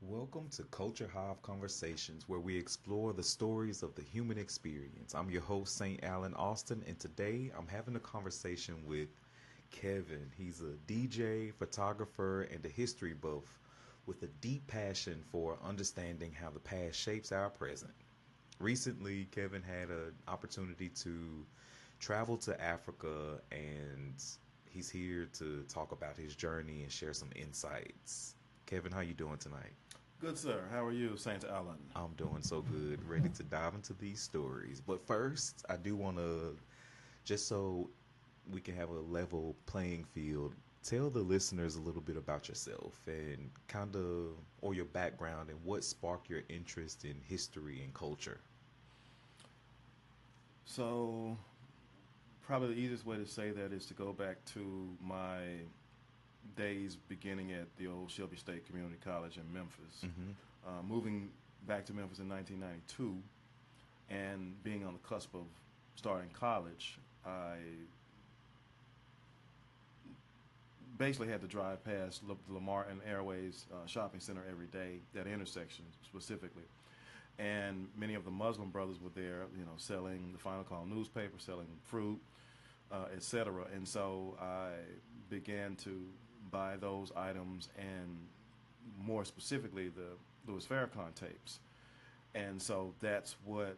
Welcome to Culture Hive Conversations, where we explore the stories of the human experience. I'm your host, St. Alan Austin, and today I'm having a conversation with Kevin. He's a DJ, photographer, and a history buff with a deep passion for understanding how the past shapes our present. Recently, Kevin had an opportunity to travel to Africa, and he's here to talk about his journey and share some insights. Kevin, how you doing tonight? Good, sir. How are you, Saint Alan? I'm doing so good, ready to dive into these stories. But first, I do want to, just so we can have a level playing field, tell the listeners a little bit about yourself and kind of, or your background and what sparked your interest in history and culture. So, probably the easiest way to say that is to go back to my days beginning at the old Shelby State Community College in Memphis. Hmm. Moving back to Memphis in 1992 and being on the cusp of starting college, I basically had to drive past the Lamar and Airways shopping center every day, that intersection specifically. And many of the Muslim brothers were there, selling the Final Call newspaper, selling fruit, etc. And so I began to buy those items and more specifically the Louis Farrakhan tapes. And so that's what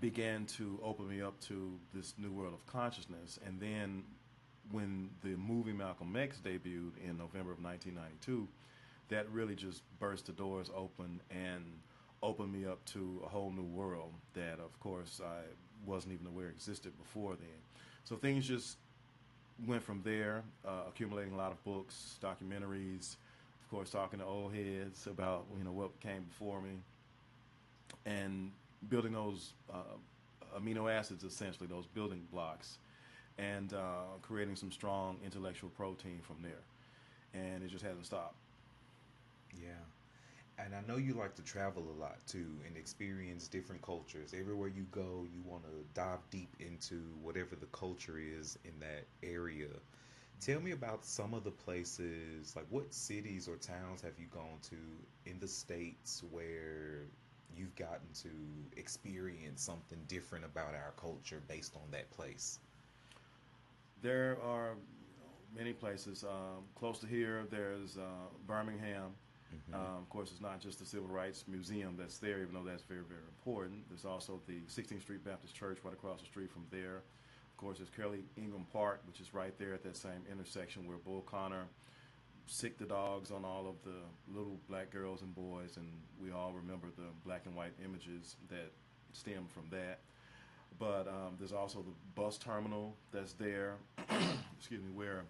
began to open me up to this new world of consciousness. And then when the movie Malcolm X debuted in November of 1992, that really just burst the doors open and opened me up to a whole new world that, of course, I wasn't even aware existed before then. So things just went from there, accumulating a lot of books, documentaries, of course, talking to old heads about what came before me, and building those amino acids, essentially those building blocks, and creating some strong intellectual protein from there. And it just hasn't stopped. Yeah. And I know you like to travel a lot too and experience different cultures. Everywhere you go, you want to dive deep into whatever the culture is in that area. Tell me about some of the places, like what cities or towns have you gone to in the States where you've gotten to experience something different about our culture based on that place? There are many places close to here. There's Birmingham. Hmm. Of course, it's not just the Civil Rights Museum that's there, even though that's very, very important. There's also the 16th Street Baptist Church right across the street from there. Of course, there's Kelly Ingram Park, which is right there at that same intersection where Bull Connor sicked the dogs on all of the little black girls and boys, and we all remember the black and white images that stem from that. But there's also the bus terminal that's there, excuse me, where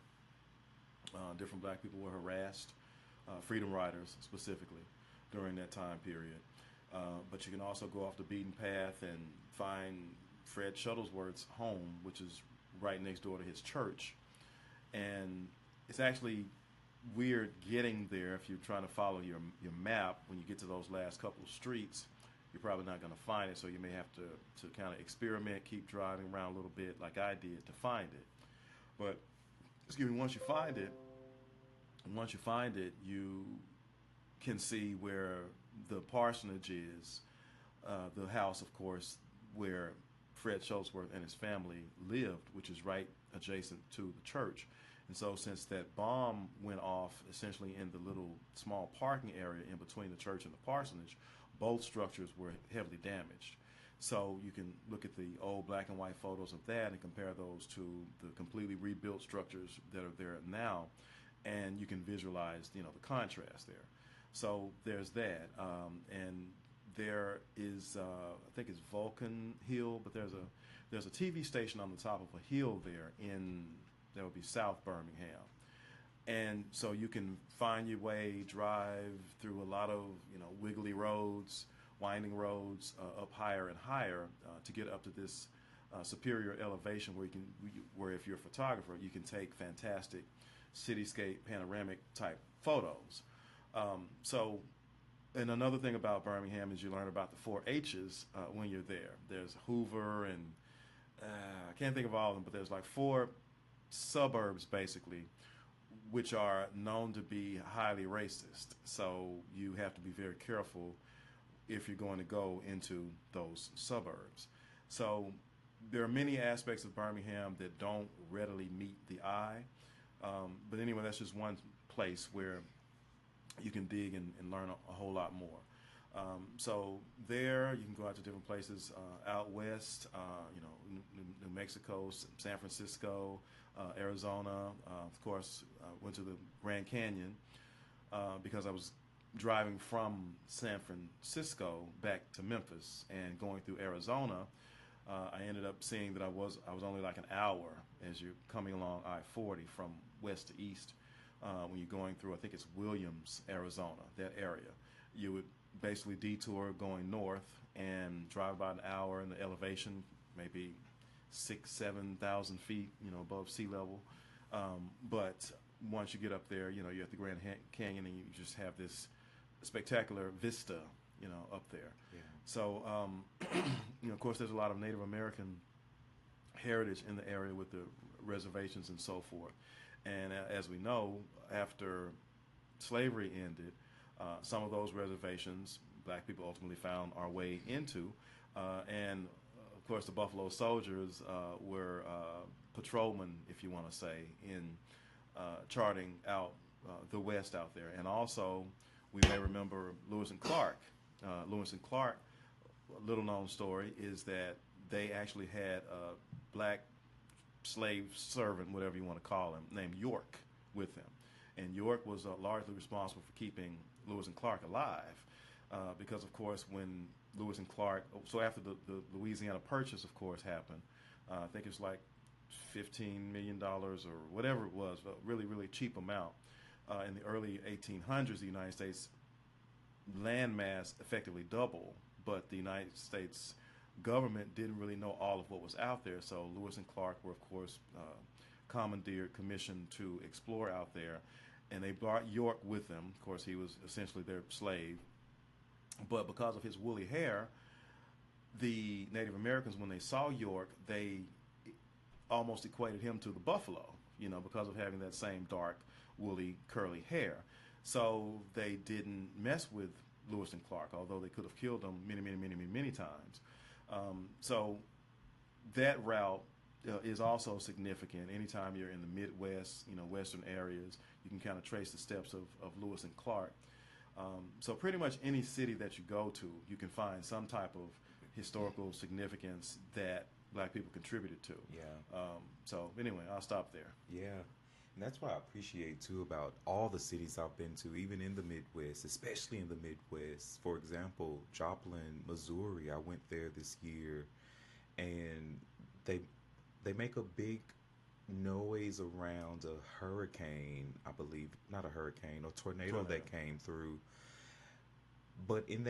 different black people were harassed, freedom riders specifically, during that time period. But you can also go off the beaten path and find Fred Shuttlesworth's home, which is right next door to his church. And it's actually weird getting there if you're trying to follow your map. When you get to those last couple of streets, you're probably not going to find it, so you may have to kind of experiment, keep driving around a little bit like I did to find it. But, excuse me, once you find it, you can see where the parsonage is, the house, of course, where Fred Shuttlesworth and his family lived, which is right adjacent to the church. And so since that bomb went off essentially in the little small parking area in between the church and the parsonage, both structures were heavily damaged. So you can look at the old black and white photos of that and compare those to the completely rebuilt structures that are there now, and you can visualize, the contrast there. So there's that, and there is, I think it's Vulcan Hill, but there's a TV station on the top of a hill there that would be South Birmingham, and so you can find your way, drive through a lot of wiggly roads, winding roads, up higher and higher to get up to this superior elevation where if you're a photographer, you can take fantastic cityscape panoramic type photos. So, and another thing about Birmingham is you learn about the four H's when you're there. There's Hoover and I can't think of all of them, but there's like four suburbs basically which are known to be highly racist. So you have to be very careful if you're going to go into those suburbs. So there are many aspects of Birmingham that don't readily meet the eye. But anyway, that's just one place where you can dig and learn a whole lot more. So there, you can go out to different places out west, New Mexico, San Francisco, Arizona. Of course, went to the Grand Canyon because I was driving from San Francisco back to Memphis and going through Arizona. I ended up seeing that I was only like an hour as you're coming along I-40 from west to east. When you're going through, I think it's Williams, Arizona, that area. You would basically detour going north and drive about an hour in the elevation, maybe 6,000-7,000 feet, above sea level. But once you get up there, you're at the Grand Canyon and you just have this spectacular vista, up there. Yeah. So, of course, there's a lot of Native American heritage in the area with the reservations and so forth. And as we know, after slavery ended, some of those reservations, black people ultimately found our way into. And, of course, the Buffalo Soldiers were patrolmen, if you want to say, in charting out the West out there. And also, we may remember Lewis and Clark. Lewis and Clark, a little-known story, is that they actually had a black slave servant, whatever you want to call him, named York with them. And York was largely responsible for keeping Lewis and Clark alive because, of course, when Lewis and Clark, so after the Louisiana Purchase, of course, happened, I think it was like $15 million or whatever it was, a really, really cheap amount. In the early 1800s, the United States landmass effectively doubled, but the United States government didn't really know all of what was out there. So Lewis and Clark were, of course, commandeered, commissioned to explore out there, and they brought York with them. Of course, he was essentially their slave, but because of his woolly hair, the Native Americans, when they saw York, they almost equated him to the buffalo, because of having that same dark, woolly, curly hair. So they didn't mess with Lewis and Clark, although they could have killed them many times. So that route is also significant. Anytime you're in the Midwest, western areas, you can kind of trace the steps of Lewis and Clark. So pretty much any city that you go to, you can find some type of historical significance that black people contributed to. Yeah. So anyway, I'll stop there. Yeah. And that's what I appreciate too about all the cities I've been to, even in the Midwest, especially in the Midwest. For example, Joplin, Missouri, I went there this year, and they make a big noise around a hurricane, I believe, not a hurricane, a tornado that came through. But in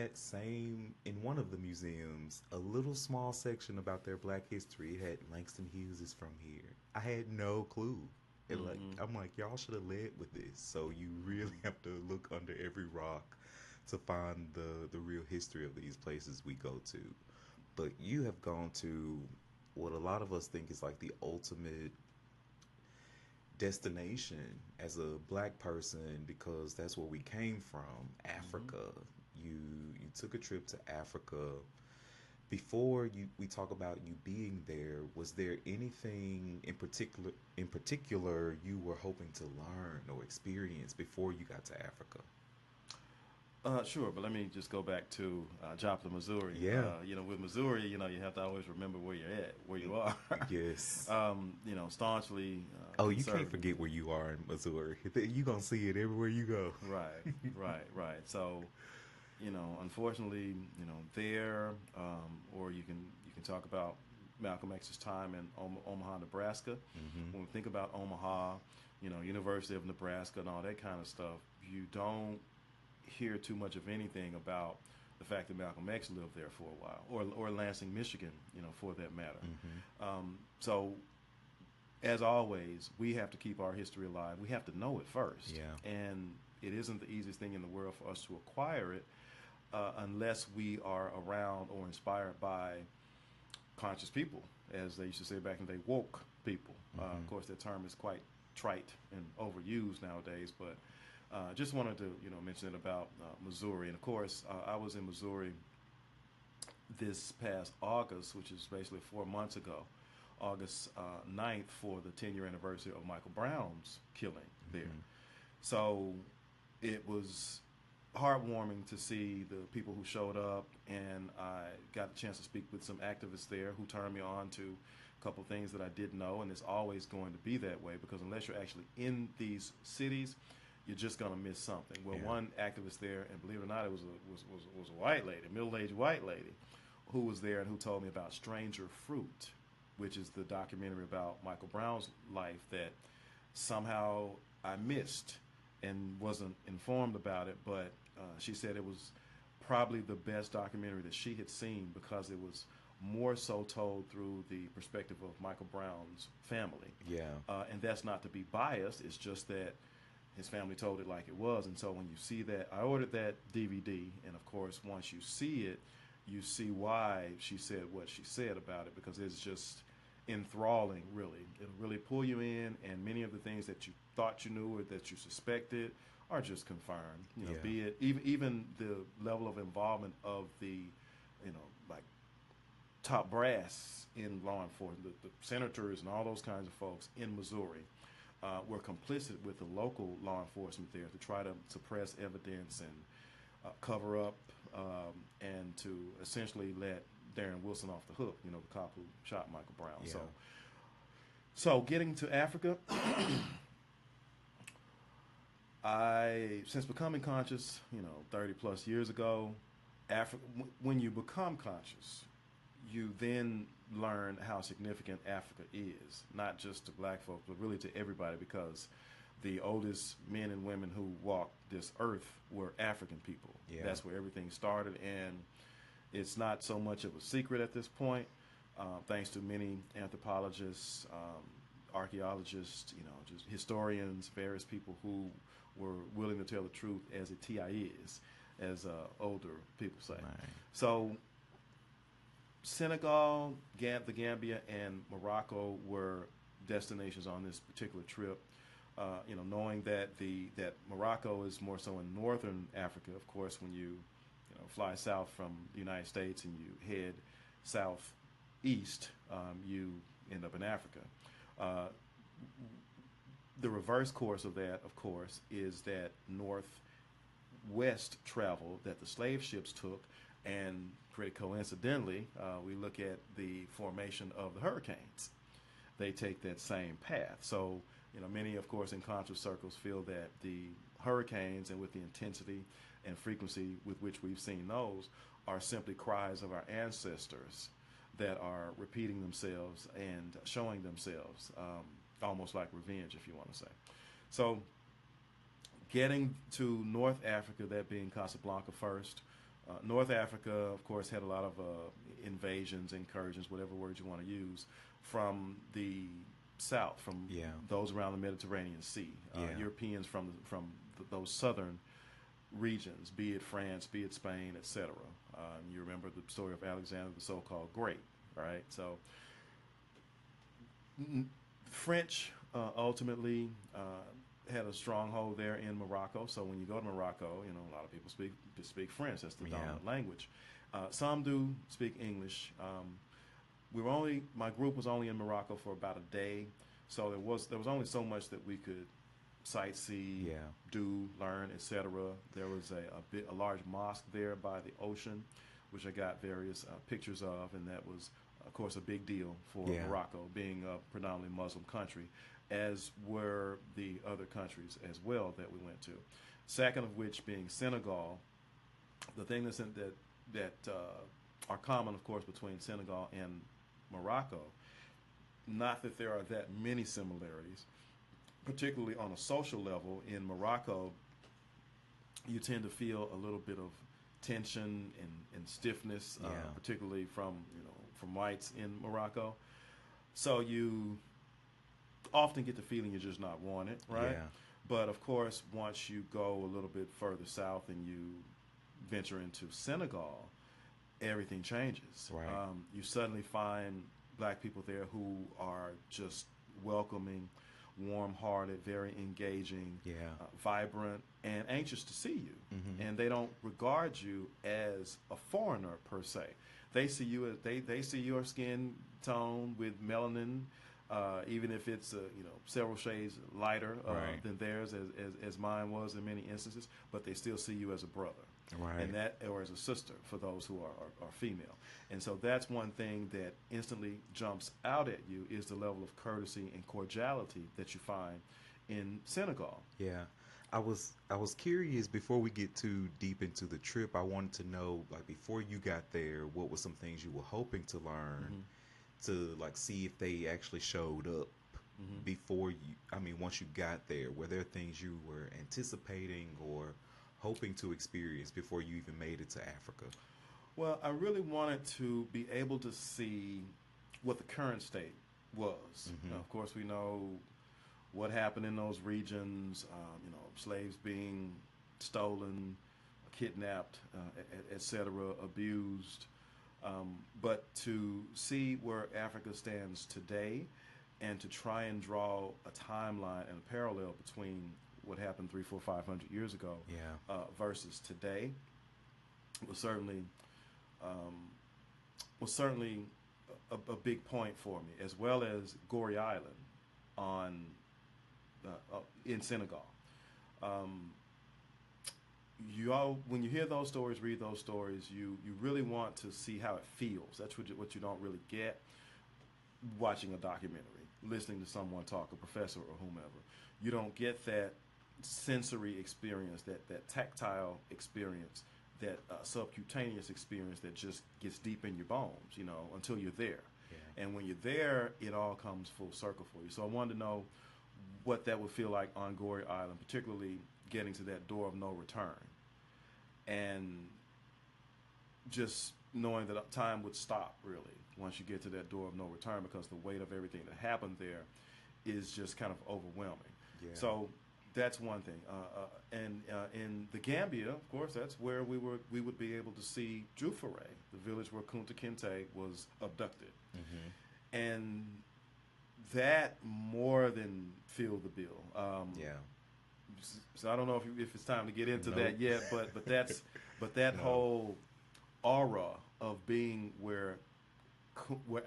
one of the museums, a little small section about their black history, it had Langston Hughes is from here. I had no clue. I'm like, y'all should have led with this. So you really have to look under every rock to find the real history of these places we go to. But you have gone to what a lot of us think is like the ultimate destination as a black person, because that's where we came from, Africa. You took a trip to Africa. Before we talk about you being there, was there anything in particular you were hoping to learn or experience before you got to Africa? Sure, but let me just go back to Joplin, Missouri. Yeah. With Missouri, you have to always remember where you're at, where you are. Yes. Staunchly. Oh, you can't forget where you are in Missouri. You're going to see it everywhere you go. Right. So, unfortunately, there, or you can talk about Malcolm X's time in Omaha, Nebraska. Mm-hmm. When we think about Omaha, University of Nebraska and all that kind of stuff, you don't hear too much of anything about the fact that Malcolm X lived there for a while, or Lansing, Michigan, for that matter. Mm-hmm. So, as always, we have to keep our history alive. We have to know it first. Yeah. And it isn't the easiest thing in the world for us to acquire it unless we are around or inspired by conscious people, as they used to say back in the day, woke people. Mm-hmm. Of course, that term is quite trite and overused nowadays. But just wanted to mention it about Missouri. And of course, I was in Missouri this past August, which is basically 4 months ago, August 9th, for the 10-year anniversary of Michael Brown's killing there. So it was heartwarming to see the people who showed up, and I got a chance to speak with some activists there who turned me on to a couple things that I didn't know, and it's always going to be that way because unless you're actually in these cities, you're just going to miss something. Well, one activist there, and believe it or not, it was a white lady, a middle-aged white lady, who was there and who told me about Stranger Fruit, which is the documentary about Michael Brown's life that somehow I missed and wasn't informed about it, but she said it was probably the best documentary that she had seen because it was more so told through the perspective of Michael Brown's family. And that's not to be biased, it's just that his family told it like it was. And so when you see that, I ordered that DVD, and of course once you see it, you see why she said what she said about it, because it's just enthralling, really. It'll really pull you in, and many of the things that you thought you knew or that you suspected are just confirmed. Be it even the level of involvement of the, like top brass in law enforcement, the senators and all those kinds of folks in Missouri were complicit with the local law enforcement there to try to suppress evidence and cover up and to essentially let Darren Wilson off the hook, the cop who shot Michael Brown. So getting to Africa, since becoming conscious, 30 plus years ago, when you become conscious, you then learn how significant Africa is, not just to black folks, but really to everybody, because the oldest men and women who walked this earth were African people. That's where everything started, and it's not so much of a secret at this point, thanks to many anthropologists, archaeologists, just historians, various people who were willing to tell the truth as it is, as older people say. So Senegal, the Gambia, and Morocco were destinations on this particular trip. Knowing that that Morocco is more so in northern Africa. Of course, when you fly south from the United States and you head southeast, you end up in Africa. The reverse course of that, of course, is that northwest travel that the slave ships took, and pretty coincidentally, we look at the formation of the hurricanes. They take that same path. So, many, of course, in conscious circles feel that the hurricanes, and with the intensity and frequency with which we've seen those, are simply cries of our ancestors that are repeating themselves and showing themselves, almost like revenge, if you want to say. So getting to North Africa, that being Casablanca first, North Africa, of course, had a lot of invasions, incursions, whatever word you want to use, from the south, from those around the Mediterranean Sea, Europeans from those southern regions, be it France, be it Spain, etc. You remember the story of Alexander the so-called Great, right? So French ultimately had a stronghold there in Morocco. So when you go to Morocco, a lot of people speak French. That's the dominant language. Some do speak English. My group was only in Morocco for about a day, so there was only so much that we could sightsee, do, learn, etc. There was a large mosque there by the ocean, which I got various pictures of, and that was, of course, a big deal for Morocco, being a predominantly Muslim country, as were the other countries as well that we went to. Second of which being Senegal. The thing that are common, of course, between Senegal and Morocco, not that there are that many similarities, particularly on a social level. In Morocco, you tend to feel a little bit of tension and stiffness, particularly from whites in Morocco. So you often get the feeling you're just not wanted, right? But of course, once you go a little bit further south and you venture into Senegal, everything changes. You suddenly find black people there who are just welcoming, warm-hearted, very engaging, Yeah. vibrant, and anxious to see you. Mm-hmm. And they don't regard you as a foreigner per se. They see you as they see your skin tone with melanin, even if it's several shades lighter Right. than theirs, as mine was in many instances. But they still see you as a brother, Right. and that, or as a sister for those who are female. And so that's one thing that instantly jumps out at you is the level of courtesy and cordiality that you find in Senegal. Yeah. I was curious before we get too deep into the trip. I wanted to know, like, before you got there, what were some things you were hoping to learn Hmm. to, like, see if they actually showed up Hmm. before you, I mean, once you got there? Were there things you were anticipating or hoping to experience before you even made it to Africa? Well, I really wanted to be able to see what the current state was. Now, Mm-hmm. of course, we know what happened in those regions, slaves being stolen, kidnapped, etc., abused. But to see where Africa stands today and to try and draw a timeline and a parallel between what happened 3, 4, 500 years ago Yeah. versus today was certainly um, was certainly a big point for me, as well as Goree Island on in Senegal. Um, you all, when you hear those stories, read those stories, you really want to see how it feels. That's what you don't really get watching a documentary, listening to someone talk, a professor or whomever. You don't get that sensory experience, that tactile experience, that subcutaneous experience that just gets deep in your bones, until you're there. Yeah. And when you're there, it all comes full circle for you. So I wanted to know what that would feel like on Goree Island, particularly getting to that door of no return. And just knowing that time would stop, really, once you get to that door of no return, because the weight of everything that happened there is just kind of overwhelming. Yeah. So that's one thing. And in the Gambia, of course, that's where we would be able to see Jufere, the village where Kunta Kinte was abducted. Mm-hmm. And that more than filled the bill. Yeah. So I don't know if it's time to get into Nope. that yet, but that No. whole aura of being where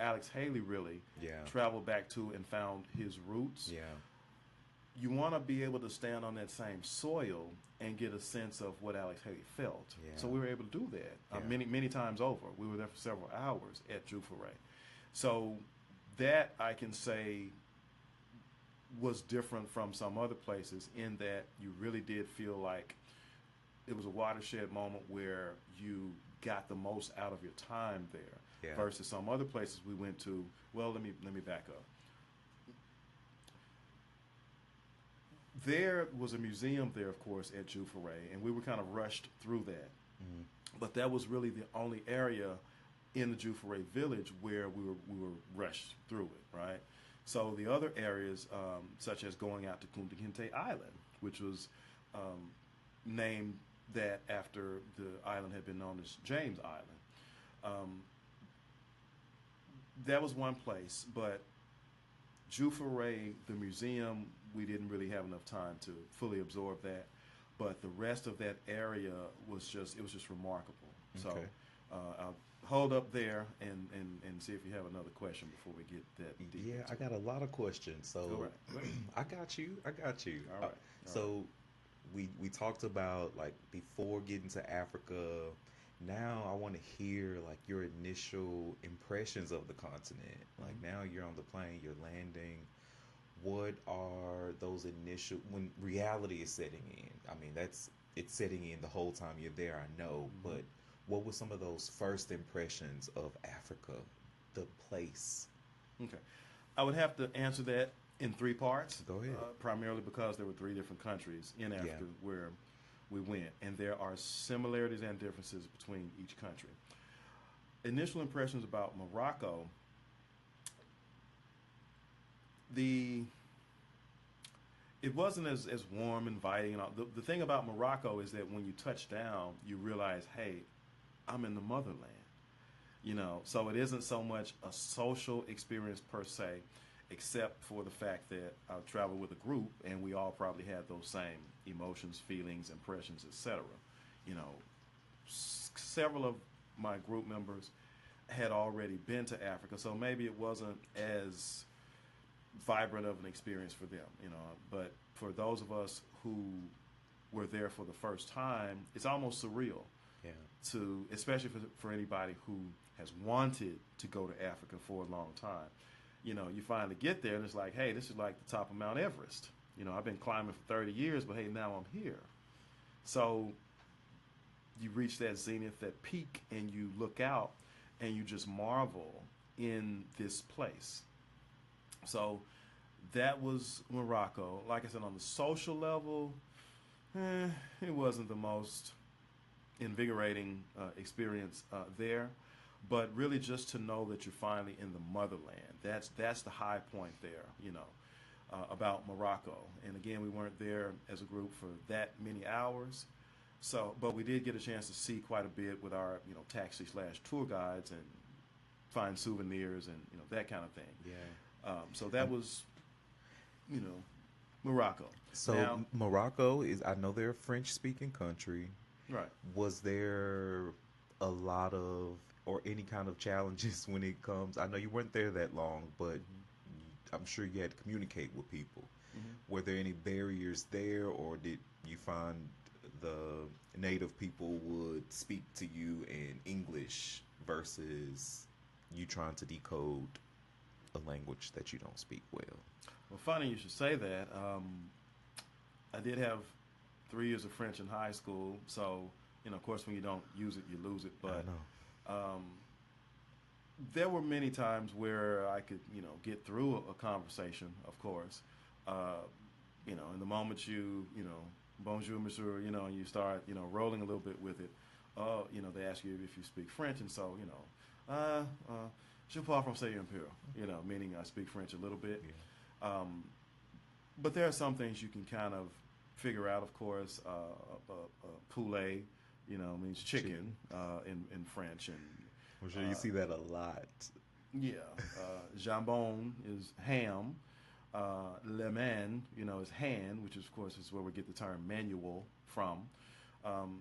Alex Haley really Yeah. traveled back to and found his roots. Yeah. You want to be able to stand on that same soil and get a sense of what Alex Haley felt. Yeah. So we were able to do that Yeah. many times over. We were there for several hours at Jufere. So that I can say was different from some other places in that you really did feel like it was a watershed moment where you got the most out of your time there. Yeah. Versus some other places we went to. Well, let me back up. There was a museum there, of course, at Jufere, and we were kind of rushed through that. Mm-hmm. But that was really the only area in the Jufere village where we were rushed through it, right? So the other areas, such as going out to Kunta Kinte Island, which was named that after the island had been known as James Island. That was one place, but Jufere, the museum, we didn't really have enough time to fully absorb that. But the rest of that area was just remarkable. So Okay. I'll hold up there and see if you have another question before we get that deep. Yeah, into I it. got a lot of questions. So Go right. I got you. I got you. All right. So we talked about, like, before getting to Africa. Now I want to hear, like, your initial impressions of the continent. Like, Mhm. now you're on the plane, you're landing. What are those initial, when reality is setting in? I mean, it's setting in the whole time you're there, I know, Mhm. but what were some of those first impressions of Africa, the place? Okay. I would have to answer that in three parts. Go ahead. Primarily because there were three different countries in Africa where we went, and there are similarities and differences between each country. Initial impressions about Morocco. It wasn't as warm, inviting. And all. The thing about Morocco is that when you touch down, you realize, hey, I'm in the motherland. So it isn't so much a social experience per se except for the fact that I traveled with a group, and we all probably had those same emotions, feelings, impressions, etc. You know, several of my group members had already been to Africa, so maybe it wasn't as vibrant of an experience for them, you know. But for those of us who were there for the first time, it's almost surreal Yeah. to, especially for anybody who has wanted to go to Africa for a long time. You know, you finally get there and it's like, hey, this is like the top of Mount Everest. You know, I've been climbing for 30 years, but hey, now I'm here. So you reach that zenith, that peak, and you look out and you just marvel in this place. So that was Morocco. Like I said, on the social level, it wasn't the most invigorating experience there, but really just to know that you're finally in the motherland. That's the high point there, you know, about Morocco. And again, we weren't there as a group for that many hours, so but we did get a chance to see quite a bit with our, you know, taxi/tour guides and find souvenirs and, you know, that kind of thing. Yeah. So that was, you know, Morocco. So Now, Morocco is, I know they're a French speaking country. right. Was there a lot of, or any kind of challenges when it comes? I know you weren't there that long, but I'm sure you had to communicate with people. Mm-hmm. Were there any barriers there, or did you find the native people would speak to you in English versus you trying to decode a language that you don't speak well? Well, funny you should say that. I did have 3 years of French in high school, so, you know, of course, when you don't use it, you lose it. I But know. there were many times where I could, you know, get through a conversation. Of course, you know, in the moment you know, bonjour, monsieur, you know, and you start, you know, rolling a little bit with it. You know, they ask you if you speak French, and so, you know, je parle français un peu, you know, meaning I speak French a little bit. Yeah. But there are some things you can kind of figure out. Of course, poulet, you know, means chicken in French, and I'm sure you see that a lot. yeah, jambon is ham. Le man, you know, is hand, which is, of course, is where we get the term manual from.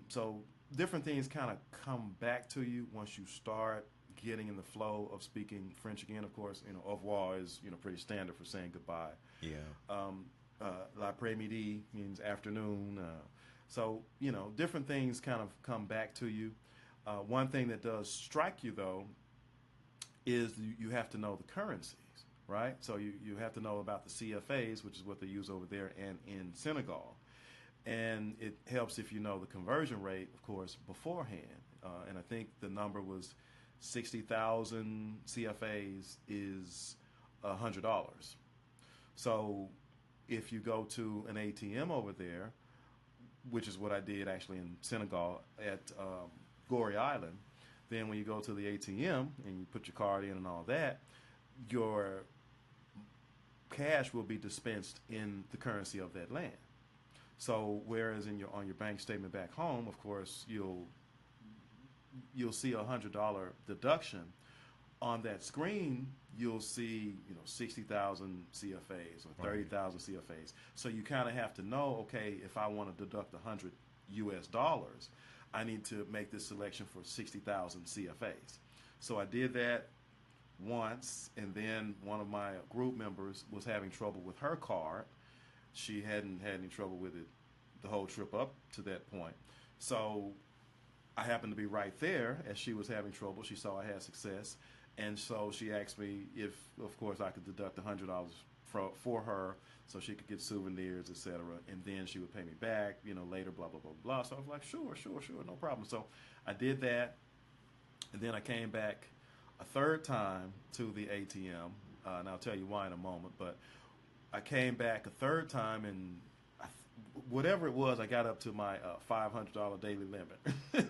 So different things kind of come back to you once you start getting in the flow of speaking French again. Of course, you know, au revoir is, you know, pretty standard for saying goodbye. Yeah. L'après-midi means afternoon. So, you know, different things kind of come back to you. One thing that does strike you, though, is you have to know the currencies, right? So you have to know about the CFAs, which is what they use over there and in Senegal. And it helps if you know the conversion rate, of course, beforehand. And I think the number was 60,000 CFAs is $100. So if you go to an ATM over there, which is what I did actually in Senegal at Gorée Island, then when you go to the ATM and you put your card in and all that, your cash will be dispensed in the currency of that land. So whereas on your bank statement back home, of course, you'll see $100 deduction. On that screen, you'll see, you know, 60,000 CFAs or 30,000 CFAs. So you kind of have to know, okay, if I want to deduct $100, I need to make this selection for 60,000 CFAs. So I did that once, and then one of my group members was having trouble with her card. She hadn't had any trouble with it the whole trip up to that point. So I happened to be right there as she was having trouble. She saw I had success, and so she asked me if, of course, I could deduct $100 for her so she could get souvenirs, etc. And then she would pay me back, you know, later, blah, blah, blah, blah. So I was like, sure, no problem. So I did that, and then I came back a third time to the ATM, and I'll tell you why in a moment. But I came back a third time, and whatever it was, I got up to my $500 daily limit.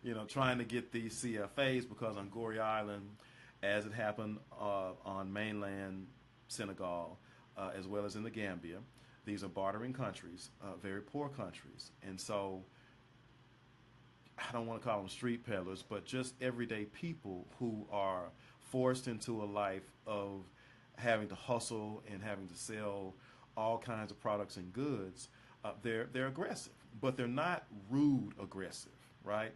You know, trying to get these CFAs, because on Gorée Island, as it happened on mainland Senegal, as well as in the Gambia, these are bartering countries, very poor countries. And so I don't want to call them street peddlers, but just everyday people who are forced into a life of having to hustle and having to sell all kinds of products and goods, they're aggressive, but they're not rude aggressive, right?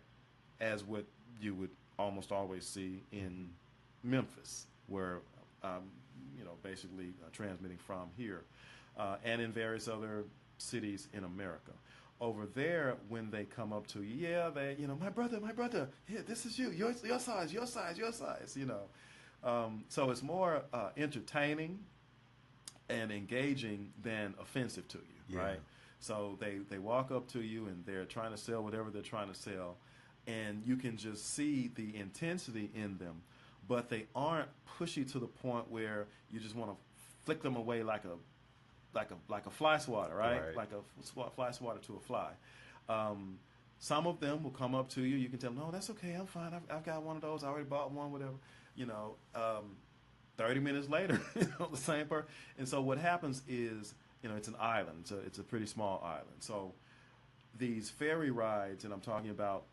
As what you would almost always see in Memphis, where basically transmitting from here, and in various other cities in America. Over there, when they come up to you, yeah, they, my brother, here, this is you, your size, your size, your size, so it's more entertaining and engaging than offensive to you, Yeah. right? So they walk up to you and they're trying to sell whatever they're trying to sell, and you can just see the intensity in them, but they aren't pushy to the point where you just want to flick them away like a fly swatter, right? Right. Like a fly swatter to a fly. Some of them will come up to you. You can tell them, no, that's okay. I'm fine. I've got one of those. I already bought one, whatever. 30 minutes later, the same person. And so what happens is, it's an island. It's a pretty small island. So these ferry rides, and I'm talking about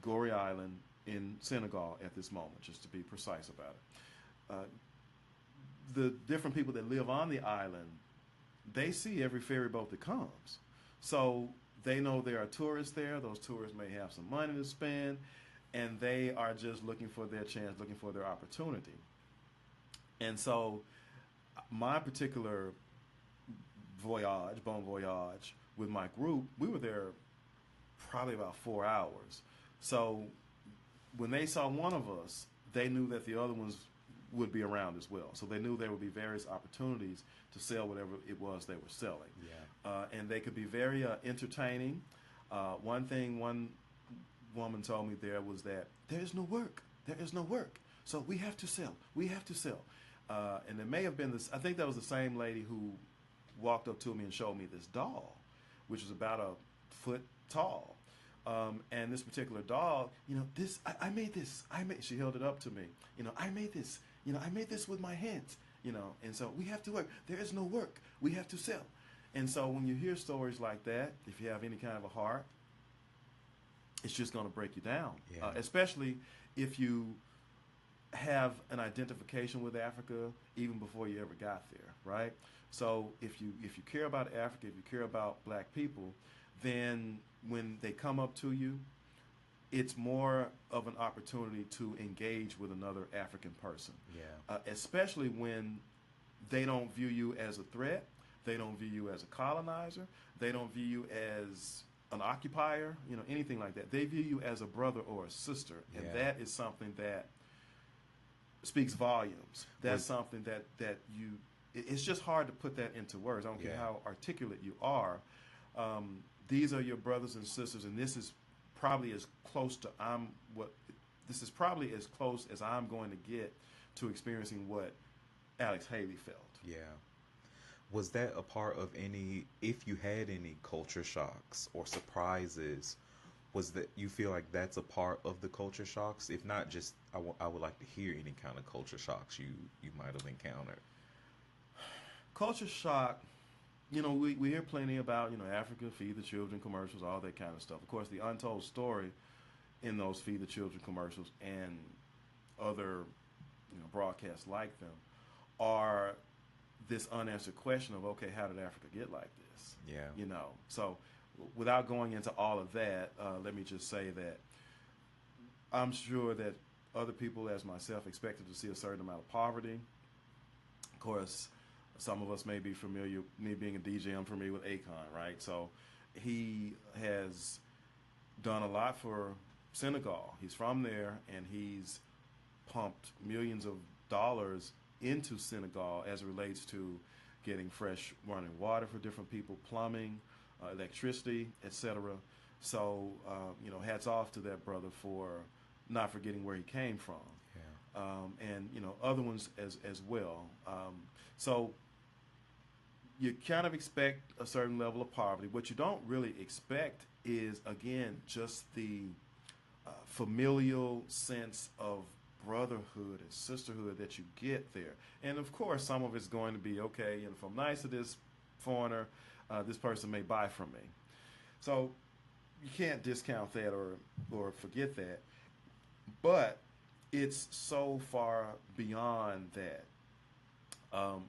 Gorée Island in Senegal at this moment, just to be precise about it. The different people that live on the island, they see every ferry boat that comes. So they know there are tourists there. Those tourists may have some money to spend, and they are just looking for their chance, looking for their opportunity. And so my particular bon voyage, with my group, we were there probably about 4 hours. So when they saw one of us, they knew that the other ones would be around as well. So they knew there would be various opportunities to sell whatever it was they were selling. Yeah. And they could be very entertaining. One thing one woman told me there was that there is no work. There is no work. So we have to sell. We have to sell. And it may have been this, I think that was the same lady who walked up to me and showed me this doll, which was about a foot tall. And this particular doll, I made this. She held it up to me. I made this. I made this with my hands. And so we have to work. There is no work. We have to sell. And so when you hear stories like that, if you have any kind of a heart, it's just going to break you down. Yeah. Especially if you have an identification with Africa even before you ever got there, right? So if you care about Africa, if you care about black people, then when they come up to you, it's more of an opportunity to engage with another African person. Yeah. Especially when they don't view you as a threat, they don't view you as a colonizer, they don't view you as an occupier, anything like that. They view you as a brother or a sister, and Yeah. that is something that speaks volumes. That's something that you. It's just hard to put that into words. I don't care Yeah. how articulate you are. These are your brothers and sisters, and this is probably as close to This is probably as close as I'm going to get to experiencing what Alex Haley felt. Yeah. Was that a part of if you had any culture shocks or surprises, was that you feel like that's a part of the culture shocks? If not, just I would like to hear any kind of culture shocks you might have encountered. Culture shock, we hear plenty about, Africa, Feed the Children commercials, all that kind of stuff. Of course, the untold story in those Feed the Children commercials and other, broadcasts like them are this unanswered question of, okay, how did Africa get like this? Yeah. So without going into all of that, let me just say that I'm sure that other people, as myself, expected to see a certain amount of poverty. Of course, some of us may be familiar, me being a DJ, I'm familiar with Akon, right? So he has done a lot for Senegal. He's from there, and he's pumped millions of dollars into Senegal as it relates to getting fresh running water for different people, plumbing, electricity, etc. So, hats off to that brother for not forgetting where he came from. Yeah. And, other ones as well. So you kind of expect a certain level of poverty. What you don't really expect is, again, just the familial sense of brotherhood and sisterhood that you get there. And of course, some of it's going to be, okay, if I'm nice to this foreigner, this person may buy from me. So you can't discount that or forget that. But it's so far beyond that.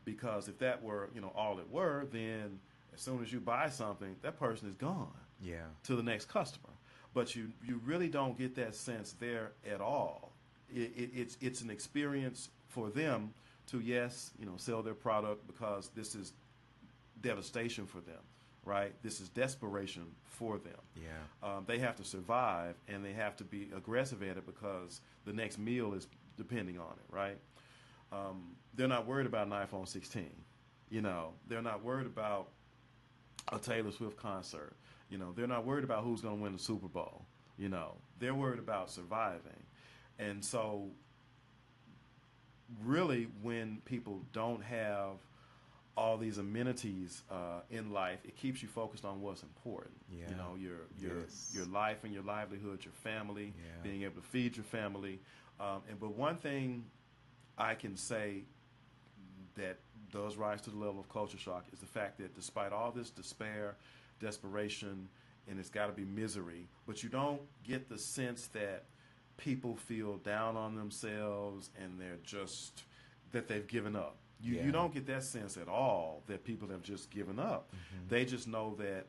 Because if that were, all it were, then as soon as you buy something, that person is gone Yeah. to the next customer. But you really don't get that sense there at all. It's an experience for them to, yes, sell their product, because this is devastation for them, right? This is desperation for them. Yeah. They have to survive, and they have to be aggressive at it because the next meal is depending on it, right? They're not worried about an iPhone 16. They're not worried about a Taylor Swift concert. They're not worried about who's going to win the Super Bowl. They're worried about surviving. And so really, when people don't have all these amenities in life, it keeps you focused on what's important. Yeah. Your life and your livelihood, your family, Yeah. being able to feed your family. But one thing I can say that does rise to the level of culture shock is the fact that despite all this despair, desperation, and it's got to be misery, but you don't get the sense that people feel down on themselves and that they've given up. You don't get that sense at all that people have just given up. Mm-hmm. They just know that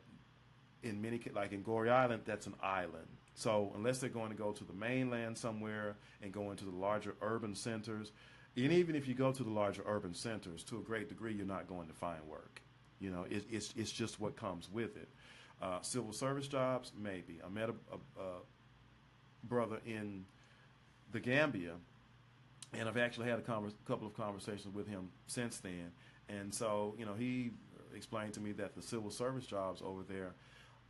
like in Goree Island, that's an island. So unless they're going to go to the mainland somewhere and go into the larger urban centers, and even if you go to the larger urban centers, to a great degree, you're not going to find work. It's just what comes with it. Civil service jobs, maybe. I met a brother in the Gambia, and I've actually had a couple of conversations with him since then. And so, he explained to me that the civil service jobs over there,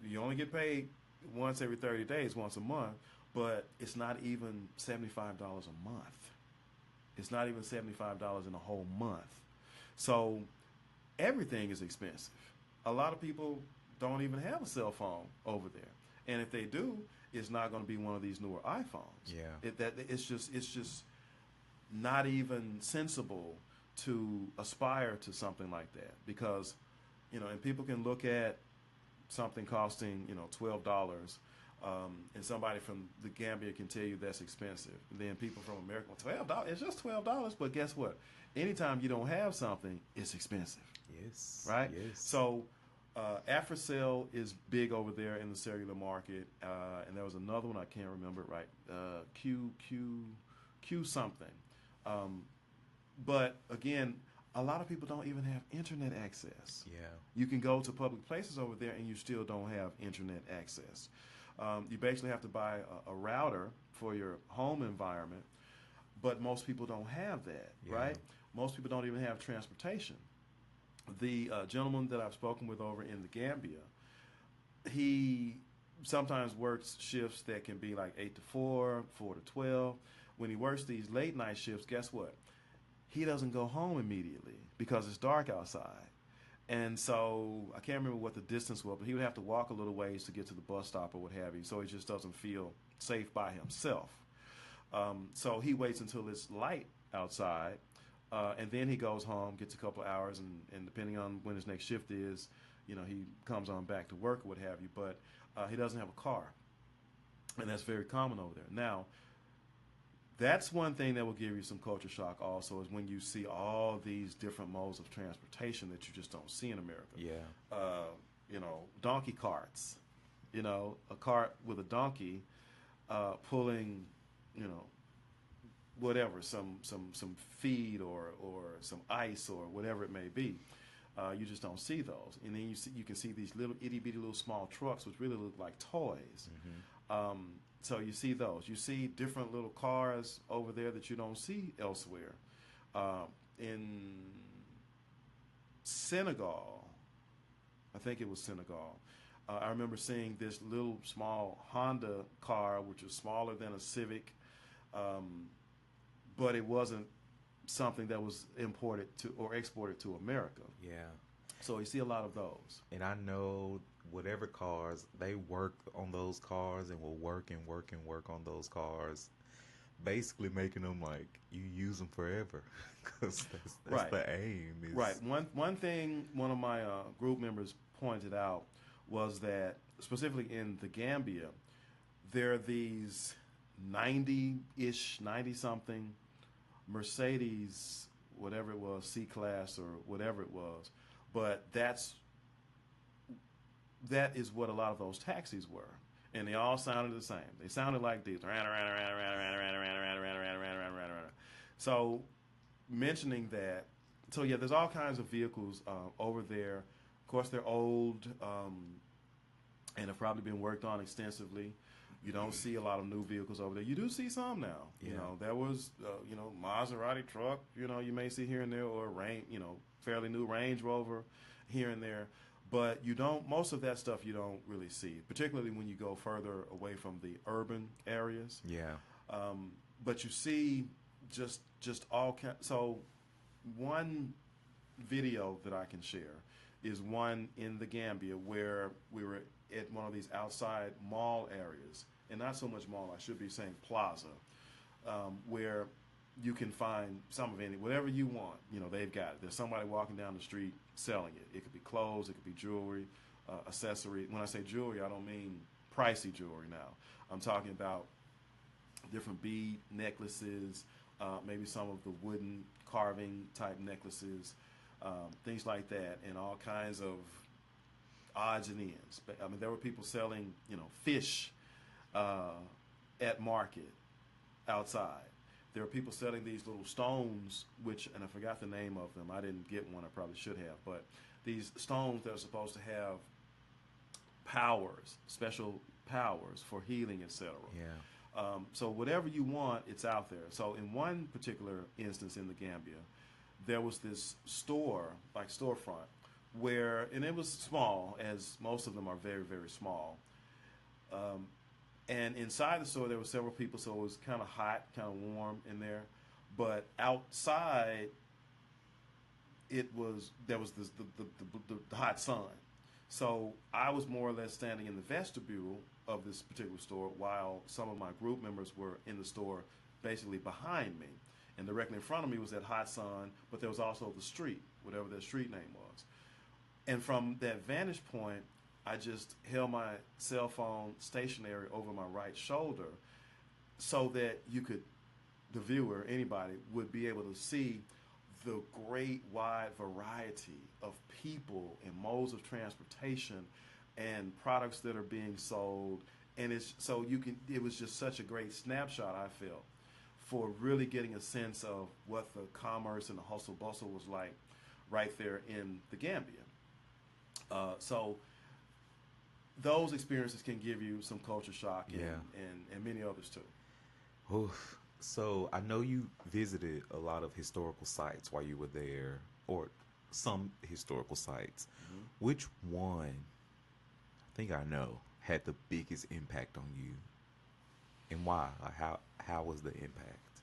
you only get paid once every 30 days, once a month, but it's not even $75 a month. It's not even $75 in a whole month. So everything is expensive. A lot of people don't even have a cell phone over there. And if they do, it's not going to be one of these newer iPhones. Yeah. It's just not even sensible to aspire to something like that, because, and people can look at something costing, $12, and somebody from the Gambia can tell you that's expensive. And then people from America, $12, it's just $12. But guess what? Anytime you don't have something, it's expensive. Yes. Right? Yes. So Africell is big over there in the cellular market, and there was another one I can't remember it right. Q something. But again, a lot of people don't even have internet access. Yeah. You can go to public places over there and you still don't have internet access. You basically have to buy a router for your home environment, but most people don't have that, right? Most people don't even have transportation. The gentleman that I've spoken with over in the Gambia, he sometimes works shifts that can be like 8 to 4, 4 to 12. When he works these late night shifts, guess what? He doesn't go home immediately because it's dark outside. And so I can't remember what the distance was, but he would have to walk a little ways to get to the bus stop or what have you, so he just doesn't feel safe by himself. So he waits until it's light outside, and then he goes home, gets a couple of hours, and depending on when his next shift is, he comes on back to work or what have you. But he doesn't have a car, and that's very common over there. Now, that's one thing that will give you some culture shock also, is when you see all these different modes of transportation that you just don't see in America. Yeah. Donkey carts. A cart with a donkey pulling, whatever, some feed or some ice or whatever it may be. You just don't see those. And then you can see these little itty bitty little small trucks which really look like toys. Mm-hmm. So you see those. You see different little cars over there that you don't see elsewhere. In Senegal, I think it was Senegal, I remember seeing this little small Honda car, which was smaller than a Civic, but it wasn't something that was imported to or exported to America. Yeah. So you see a lot of those. And I know whatever cars, they work on those cars and will work and work and work on those cars, basically making them like you use them forever, because that's Right. the aim. Is, Right. One thing one of my group members pointed out was that specifically in the Gambia, there are these 90-something Mercedes, whatever it was, C class or whatever it was. But that is what a lot of those taxis were, and they all sounded the same. They sounded like these. So mentioning that, so yeah, there's all kinds of vehicles over there. Of course, they're old and have probably been worked on extensively. You don't see a lot of new vehicles over there. You do see some now. Yeah. You know, there was, Maserati truck, you may see here and there, or fairly new Range Rover here and there. But most of that stuff you don't really see, particularly when you go further away from the urban areas. Yeah. But you see just all kinds. So one video that I can share is one in the Gambia where we were at one of these outside mall areas, and not so much mall, I should be saying plaza, where you can find some of whatever you want. They've got it. There's somebody walking down the street selling it. It could be clothes, it could be jewelry, accessory. When I say jewelry, I don't mean pricey jewelry now. I'm talking about different bead necklaces, maybe some of the wooden carving type necklaces, things like that, and all kinds of odds and ends. But, there were people selling, fish at market outside. There were people selling these little stones, and I forgot the name of them. I didn't get one. I probably should have. But these stones that are supposed to have powers, special powers for healing, etc. Yeah. So whatever you want, it's out there. So in one particular instance in the Gambia, there was this store, like storefront, and it was small, as most of them are very, very small. And inside the store, there were several people, so it was kind of hot, kind of warm in there. But outside, there was the hot sun. So I was more or less standing in the vestibule of this particular store while some of my group members were in the store basically behind me. And directly in front of me was that hot sun, but there was also the street, whatever that street name was. And from that vantage point, I just held my cell phone stationary over my right shoulder so that the viewer, anybody, would be able to see the great wide variety of people and modes of transportation and products that are being sold. And it was just such a great snapshot, I felt, for really getting a sense of what the commerce and the hustle bustle was like right there in the Gambia. So those experiences can give you some culture shock and many others too. Oof. So I know you visited a lot of historical sites while you were there, or some historical sites. Mm-hmm. Which one, I think I know, had the biggest impact on you, and why? Like how was the impact?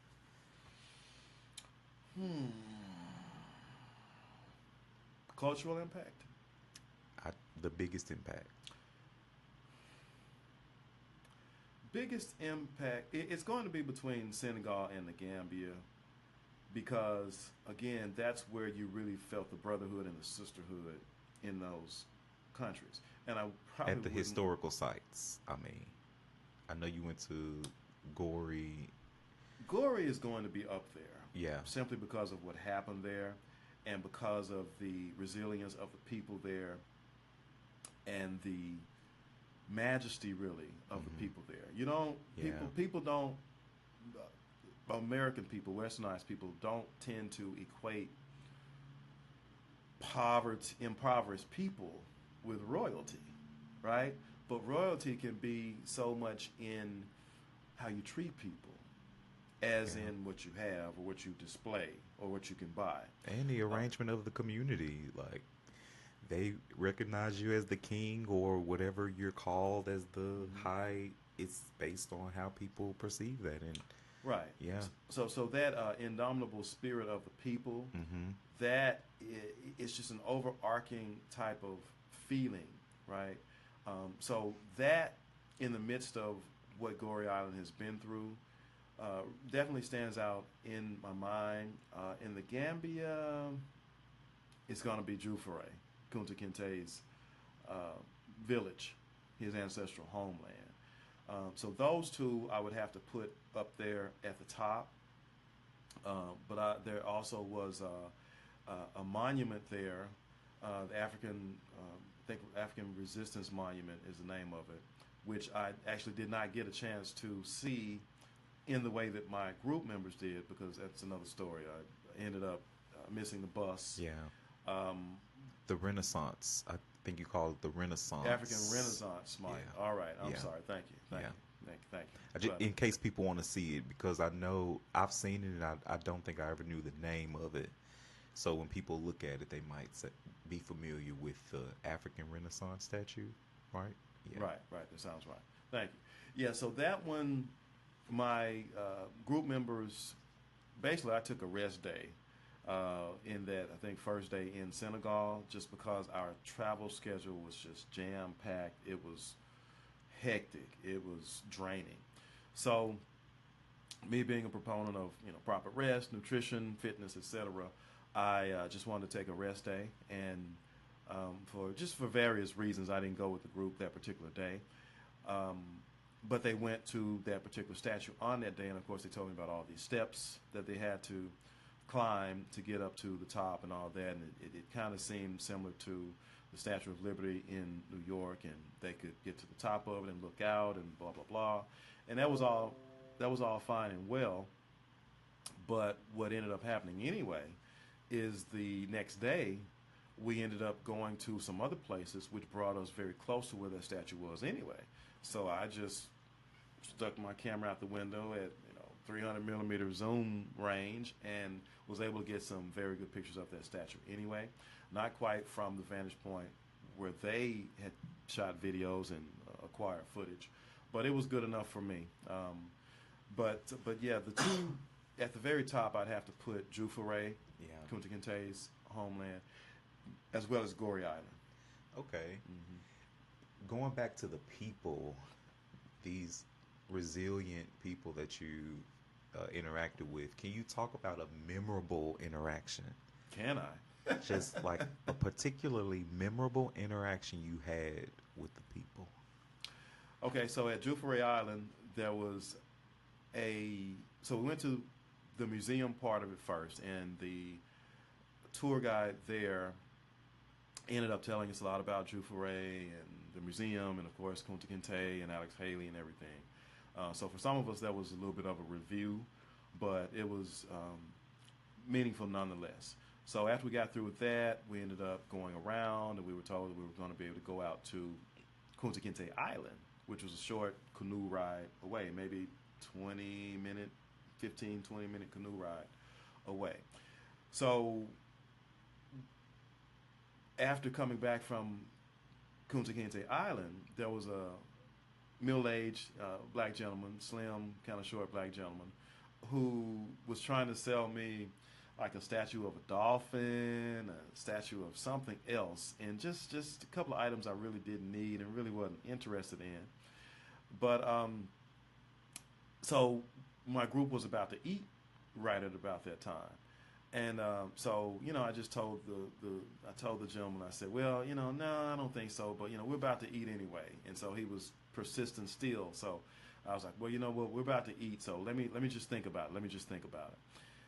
Cultural impact? The biggest impact. Biggest impact, it's going to be between Senegal and the Gambia, because again, that's where you really felt the brotherhood and the sisterhood in those countries. And I probably at the historical sites. I know you went to Goree. Goree is going to be up there. Yeah. Simply because of what happened there, and because of the resilience of the people there, and the majesty, really, of the people there. People don't, American people, westernized people, don't tend to equate impoverished people with royalty, right? But royalty can be so much in how you treat people, as in what you have or what you display or what you can buy. And the arrangement of the community, like they recognize you as the king or whatever you're called as the high. It's based on how people perceive that, and right. Yeah. So that indomitable spirit of the people, that is just an overarching type of feeling, right? So that, in the midst of what Goree Island has been through, definitely stands out in my mind. In the Gambia, it's going to be Jufere, Kunta Kinte's village, his ancestral homeland. So those two I would have to put up there at the top. There also was a monument there, the I think African Resistance Monument is the name of it, which I actually did not get a chance to see in the way that my group members did, because that's another story. I ended up missing the bus. Yeah. Um, The Renaissance. I think you call it the African Renaissance. Renaissance Monument. Yeah. All right. I'm Yeah. sorry. Thank you. Thank Yeah. you. Thank you. But In case people want to see it, because I know I've seen it and I don't think I ever knew the name of it. So when people look at it, they might be familiar with the African Renaissance statue, right? Yeah. right. That sounds right. Thank you. Yeah. So that one, my group members, basically, I took a rest day. In that, I think first day in Senegal, just because our travel schedule was just jam packed. It was hectic. It was draining. So, me being a proponent of proper rest, nutrition, fitness, etc., I just wanted to take a rest day, and for various reasons, I didn't go with the group that particular day. Um, but they went to that particular statue on that day, and of course, they told me about all these steps that they had to climb to get up to the top and all that, and it kind of seemed similar to the Statue of Liberty in New York, and they could get to the top of it and look out and blah blah blah, and that was all fine and well. But what ended up happening anyway is the next day we ended up going to some other places which brought us very close to where that statue was anyway. So I just stuck my camera out the window at 300 millimeter zoom range and was able to get some very good pictures of that statue anyway. Not quite from the vantage point where they had shot videos and acquired footage, but it was good enough for me. But yeah, the two at the very top, I'd have to put Jufuray, Yeah. Kunta Kinte's homeland, as well as Goree Island. Okay. Going back to the people, these resilient people that you interacted with, can you talk about a memorable interaction? Can I? Just like a particularly memorable interaction you had with the people. Okay, so at Jufuray Island, there was so we went to the museum part of it first, and the tour guide there ended up telling us a lot about Jufuray and the museum, and of course Kunta Kinte and Alex Haley and everything. So for some of us, that was a little bit of a review, but it was meaningful nonetheless. So after we got through with that, we ended up going around, and we were told that we were going to be able to go out to Kunta Kinte Island, which was a short canoe ride away, maybe 20-minute, 20-minute canoe ride away. So after coming back from Kunta Kinte Island, there was a middle-aged black gentleman, slim, kind of short black gentleman, who was trying to sell me like a statue of a dolphin, a statue of something else, and just a couple of items I really didn't need and really wasn't interested in. But so my group was about to eat right at about that time. And so, I just told I told the gentleman, I said, well, no, I don't think so, but, we're about to eat anyway. And so he was persistent still. So I was like, well, you know what, we're about to eat, so let me just think about it.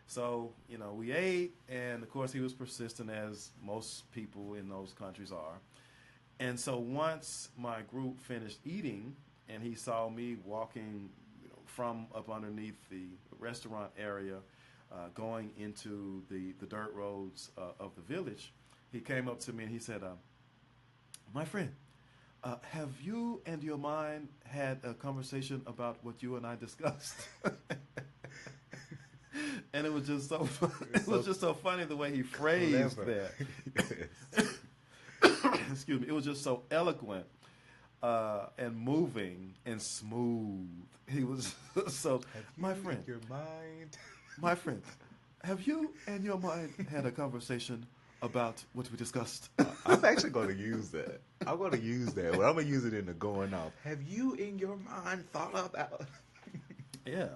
So, we ate, and of course he was persistent, as most people in those countries are. And so once my group finished eating, and he saw me walking, from up underneath the restaurant area, going into the dirt roads of the village, he came up to me and he said, my friend, have you and your mind had a conversation about what you and I discussed? And it was just so just so funny the way he phrased Clever. that. Excuse me. It was just so eloquent and moving and smooth. He was so. My friend, your mind. my friend, have you and your mind had a conversation about what we discussed? I'm actually going to use that. I'm going to use that, but I'm going to use it in the going off. Have you in your mind thought about? Yeah.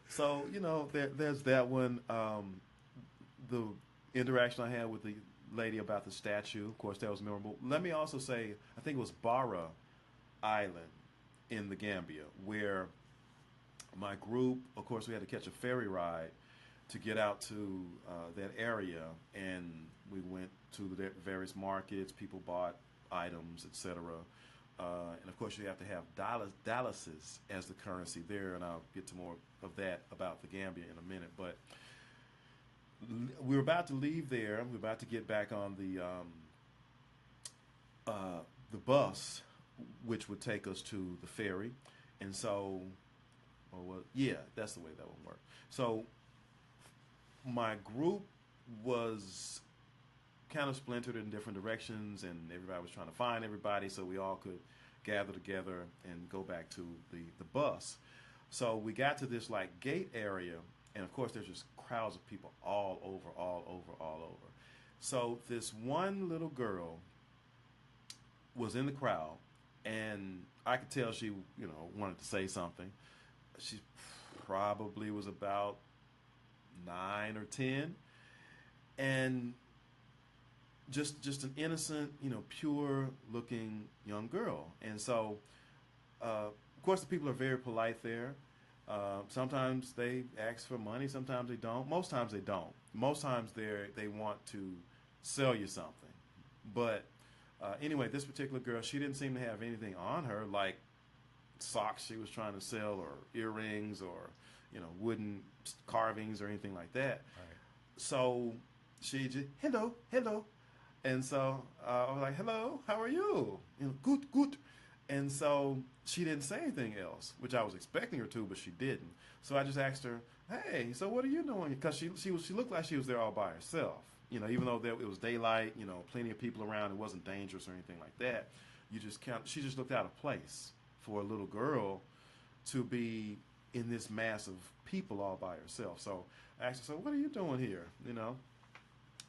So, there's that one. The interaction I had with the lady about the statue, of course, that was memorable. Let me also say, I think it was Barra Island in the Gambia, where my group, of course, we had to catch a ferry ride to get out to that area, and we went to the various markets. People bought items, etc. And of course, you have to have Dallases as the currency there, and I'll get to more of that about the Gambia in a minute. But we were about to leave there. We were about to get back on the bus, which would take us to the ferry, and so, yeah, that's the way that would work. So my group was kind of splintered in different directions, and everybody was trying to find everybody so we all could gather together and go back to the bus. So we got to this like gate area, and of course there's just crowds of people all over. So this one little girl was in the crowd, and I could tell she, wanted to say something. She probably was about 9 or 10, and just an innocent, pure looking young girl. And so, of course, the people are very polite there. Sometimes they ask for money, sometimes they don't. Most times they don't. Most times they want to sell you something. But anyway, this particular girl, she didn't seem to have anything on her, like socks she was trying to sell, or earrings, or wooden carvings, or anything like that. Right. So she just hello, and so I was like, hello, how are you? Good. And so she didn't say anything else, which I was expecting her to, but she didn't. So I just asked her, hey, so what are you doing? Because she looked like she was there all by herself. Even though it was daylight, plenty of people around, it wasn't dangerous or anything like that. She just looked out of place for a little girl to be in this mass of people all by herself. So I asked her, so what are you doing here?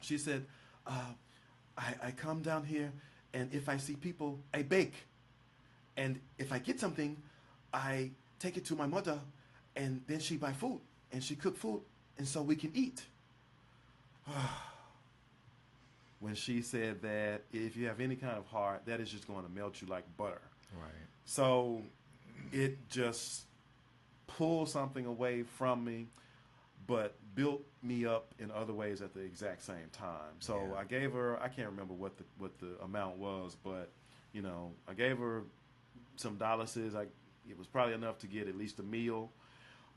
She said, I come down here, and if I see people, I bake. And if I get something, I take it to my mother, and then she buy food, and she cook food, and so we can eat. When she said that, if you have any kind of heart, that is just going to melt you like butter. Right. So it just pulled something away from me, but built me up in other ways at the exact same time. So Yeah. I gave her, I can't remember what the amount was, but I gave her some dollars. It was probably enough to get at least a meal.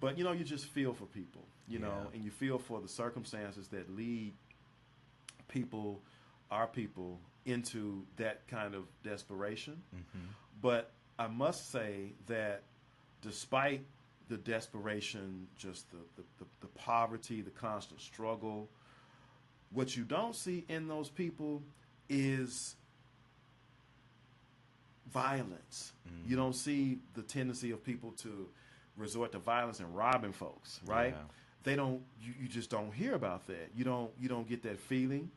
But you just feel for people, and you feel for the circumstances that lead our people, into that kind of desperation. Mm-hmm. But I must say that despite the desperation, just the poverty, the constant struggle, what you don't see in those people is violence. Mm. You don't see the tendency of people to resort to violence and robbing folks, right? Yeah. They don't. You just don't hear about that. You don't get that feeling.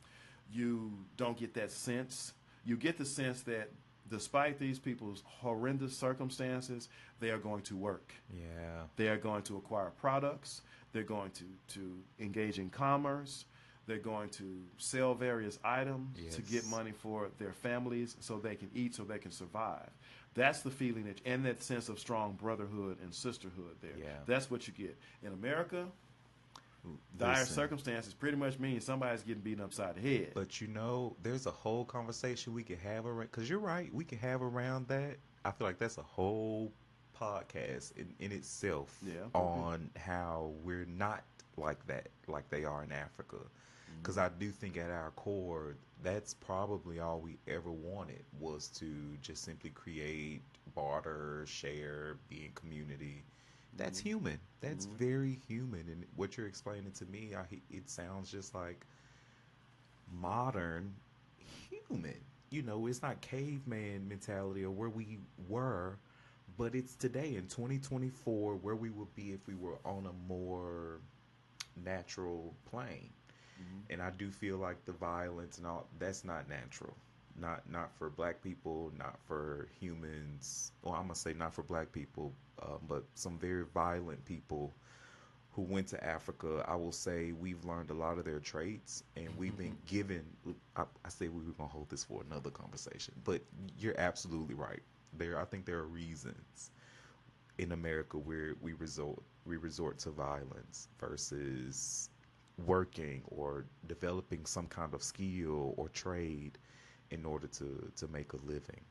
You don't get that sense. You get the sense that despite these people's horrendous circumstances, they are going to work. Yeah. They are going to acquire products. They're going to engage in commerce. They're going to sell various items to get money for their families so they can eat, so they can survive. That's the feeling, and that sense of strong brotherhood and sisterhood there. Yeah. That's what you get. In America, dire circumstances pretty much means somebody's getting beaten upside the head. But there's a whole conversation we could have around, because you're right, we could have around that. I feel like that's a whole podcast in itself, on how we're not like that, like they are in Africa. Because I do think at our core, that's probably all we ever wanted, was to just simply create, barter, share, be in community. That's human. That's very human. And what you're explaining to me, it sounds just like modern human. It's not caveman mentality or where we were, but it's today in 2024 where we would be if we were on a more natural plane. And I do feel like the violence and all, that's not natural. Not for black people, not for humans. Well, I'm gonna say not for black people, but some very violent people who went to Africa. I will say we've learned a lot of their traits, and we've been given. I say we were gonna hold this for another conversation, but you're absolutely right. I think there are reasons in America where we resort to violence versus working or developing some kind of skill or trade in order to make a living.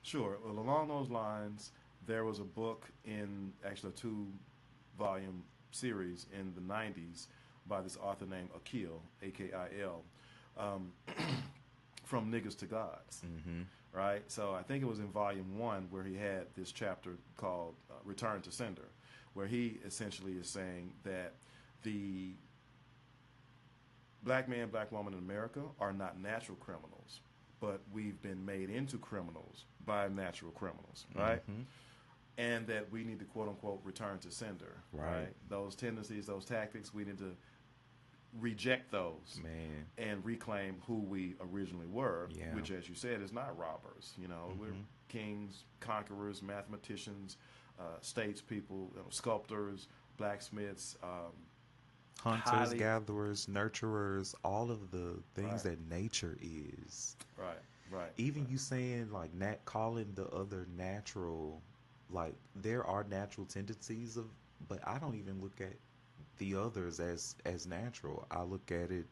Sure. Well, along those lines, there was a book in actually a two-volume series in the 90s by this author named Akil, Akil, um, From Niggas to Gods, Mm-hmm. right? So I think it was in volume one where he had this chapter called Return to Sender, where he essentially is saying that the black man, black woman in America are not natural criminals, but we've been made into criminals by natural criminals, right? Mm-hmm. And that we need to quote unquote return to sender, Right. Those tendencies, those tactics, we need to reject those Man. and reclaim who we originally were, Yeah. which, as you said, is not robbers. You know, we're Mm-hmm. kings, conquerors, mathematicians, statespeople, sculptors, blacksmiths, Hunters, highly gatherers, nurturers, all of the things right, that nature is. right, right, Even right. you saying like calling the other natural, like there are natural tendencies of, but I don't even look at the others as natural. I look at it,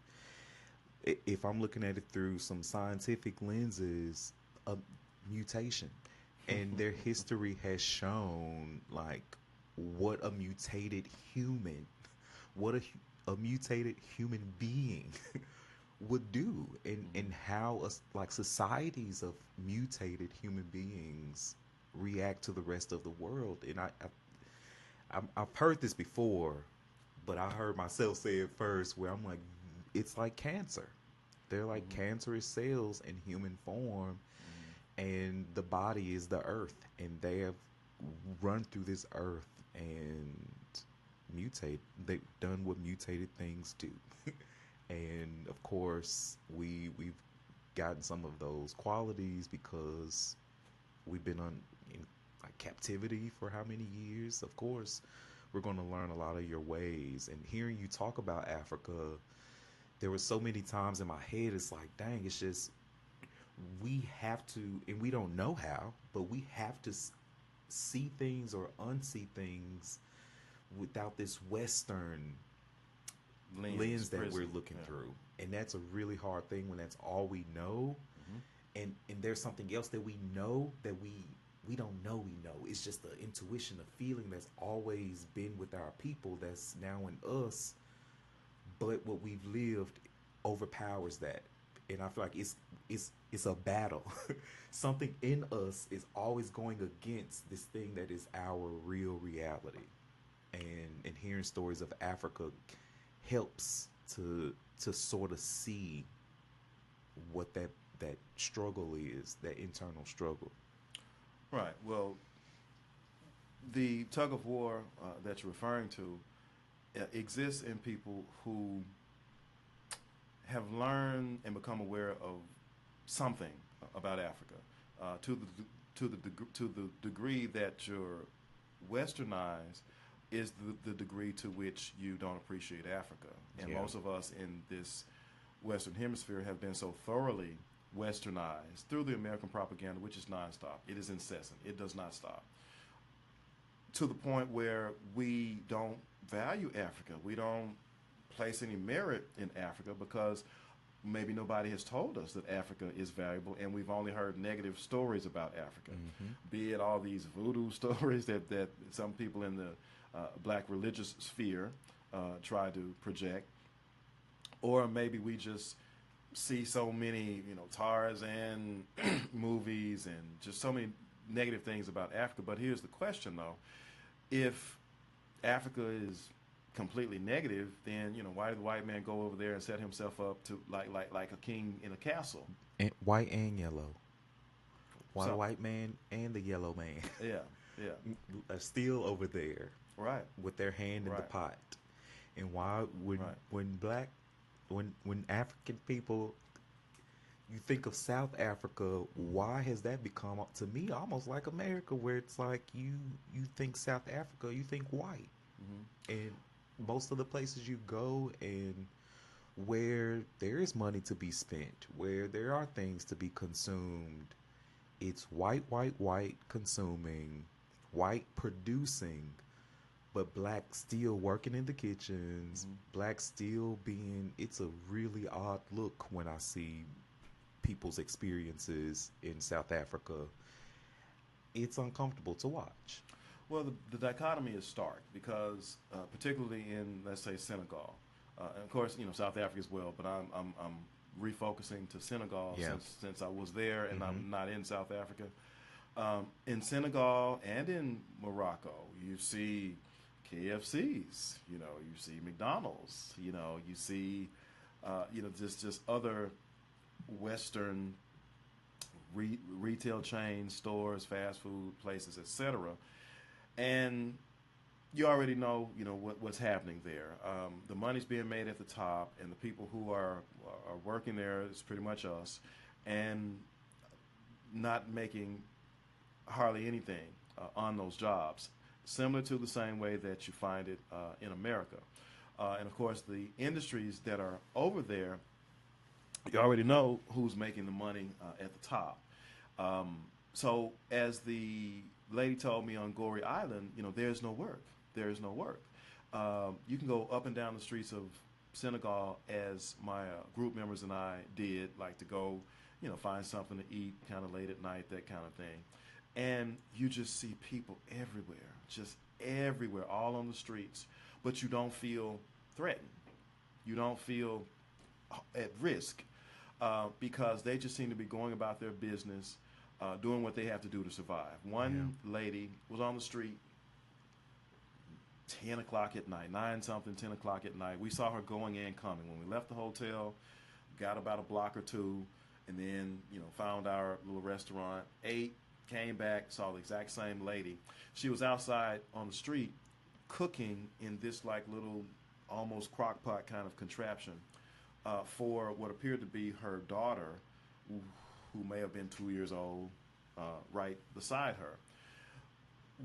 if I'm looking at it through some scientific lenses, a mutation, and their history has shown like what a mutated human, what a mutated human being would do, and Hmm. how us like societies of mutated human beings react to the rest of the world. And I've heard this before, but I heard myself say it first, where I'm like, it's like cancer. They're like Hmm. cancerous cells in human form, Hmm. and the body is the earth, and they have run through this earth and mutate. They've done what mutated things do. And of course, we've gotten some of those qualities because we've been in like captivity for how many years. Of course, we're going to learn a lot of your ways. And hearing you talk about Africa, there were so many times in my head, it's like, dang, it's just we have to, and we don't know how, but we have to see things or unsee things without this Western Lens, lens that we're prism. looking Yeah. through. And that's a really hard thing when that's all we know. Hmm. And there's something else that we know that we don't know we know. It's just the intuition, the feeling that's always been with our people that's now in us, but what we've lived overpowers that. And I feel like it's a battle. Something in us is always going against this thing that is our real reality. And hearing stories of Africa helps to sort of see what that struggle is, that internal struggle. Right. Well, the tug of war that you're referring to exists in people who have learned and become aware of something about Africa, to the degree that you're westernized is the degree to which you don't appreciate Africa. And Yeah. most of us in this Western Hemisphere have been so thoroughly westernized through the American propaganda, which is nonstop. It is incessant. It does not stop. To the point where we don't value Africa. We don't place any merit in Africa because maybe nobody has told us that Africa is valuable, and we've only heard negative stories about Africa, Mm-hmm. be it all these voodoo stories that some people in the black religious sphere try to project, or maybe we just see so many, Tarzan movies and just so many negative things about Africa. But here's the question, though: if Africa is completely negative, then why did the white man go over there and set himself up to like a king in a castle? And white and yellow. Why the So white man and the yellow man yeah, yeah, are still over there right, with their hand in the right, pot? And why right. when African people, you think of South Africa, why has that become to me almost like America, where it's like you think South Africa, you think white, Hmm. and most of the places you go and where there is money to be spent, where there are things to be consumed, it's white, white, white consuming, white producing, but black still working in the kitchens, Hmm. black still being. It's a really odd look when I see people's experiences in South Africa. It's uncomfortable to watch. Well, the dichotomy is stark because, particularly in, let's say, Senegal, and of course, South Africa as well. But I'm refocusing to Senegal Yeah. since I was there and Mm-hmm. I'm not in South Africa. In Senegal and in Morocco, you see KFCs. You see McDonald's. You see, just other Western retail chains, stores, fast food places, etc. And you already know, what's happening there. The money's being made at the top, and the people who are working there is pretty much us, and not making hardly anything on those jobs. Similar to the same way that you find it in America, and of course the industries that are over there, you already know who's making the money at the top. So as the lady told me on Gory Island, there's no work. There is no work. You can go up and down the streets of Senegal as my group members and I did, like to go, find something to eat kind of late at night, that kind of thing. And you just see people everywhere, just everywhere, all on the streets, but you don't feel threatened. You don't feel at risk because they just seem to be going about their business, doing what they have to do to survive. Yeah. One lady was on the street 10 o'clock at night, 9 something, 10 o'clock at night. We saw her going and coming. When we left the hotel, got about a block or two, and then, found our little restaurant, ate, came back, saw the exact same lady. She was outside on the street cooking in this like little almost crock pot kind of contraption for what appeared to be her daughter, who may have been 2 years old, right beside her.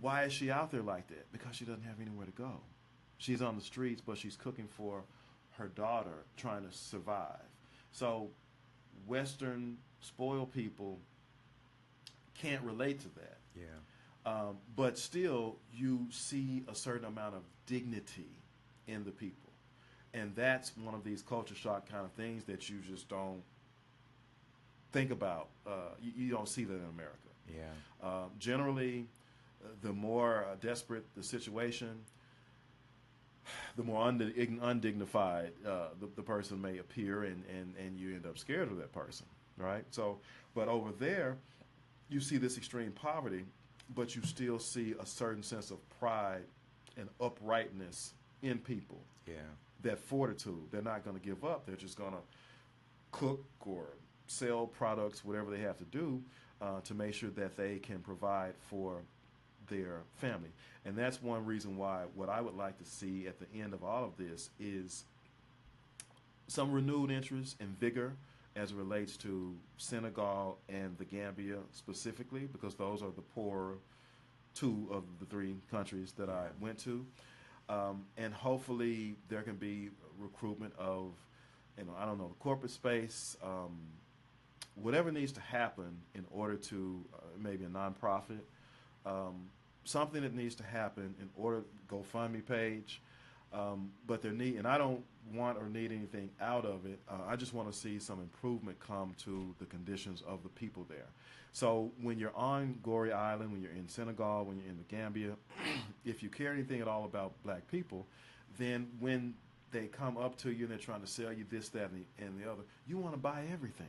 Why is she out there like that? Because she doesn't have anywhere to go. She's on the streets, but she's cooking for her daughter, trying to survive. So Western spoiled people can't relate to that. Yeah. But still, you see a certain amount of dignity in the people. And that's one of these culture shock kind of things that you just don't think about. You don't see that in America. Yeah. Generally, the more desperate the situation, the more undignified the person may appear, and you end up scared of that person, right? So, but over there, you see this extreme poverty, but you still see a certain sense of pride and uprightness in people. Yeah. That fortitude. They're not going to give up. They're just going to cook or sell products, whatever they have to do, to make sure that they can provide for their family. And that's one reason why what I would like to see at the end of all of this is some renewed interest and vigor as it relates to Senegal and the Gambia specifically, because those are the poorer two of the three countries that I went to. And hopefully there can be recruitment of, I don't know, the corporate space, whatever needs to happen in order to maybe a nonprofit, something that needs to happen in order GoFundMe page. But and I don't want or need anything out of it. I just want to see some improvement come to the conditions of the people there. So when you're on Gory Island, when you're in Senegal, when you're in the Gambia, if you care anything at all about black people, then when they come up to you and they're trying to sell you this, that, and the other, you want to buy everything,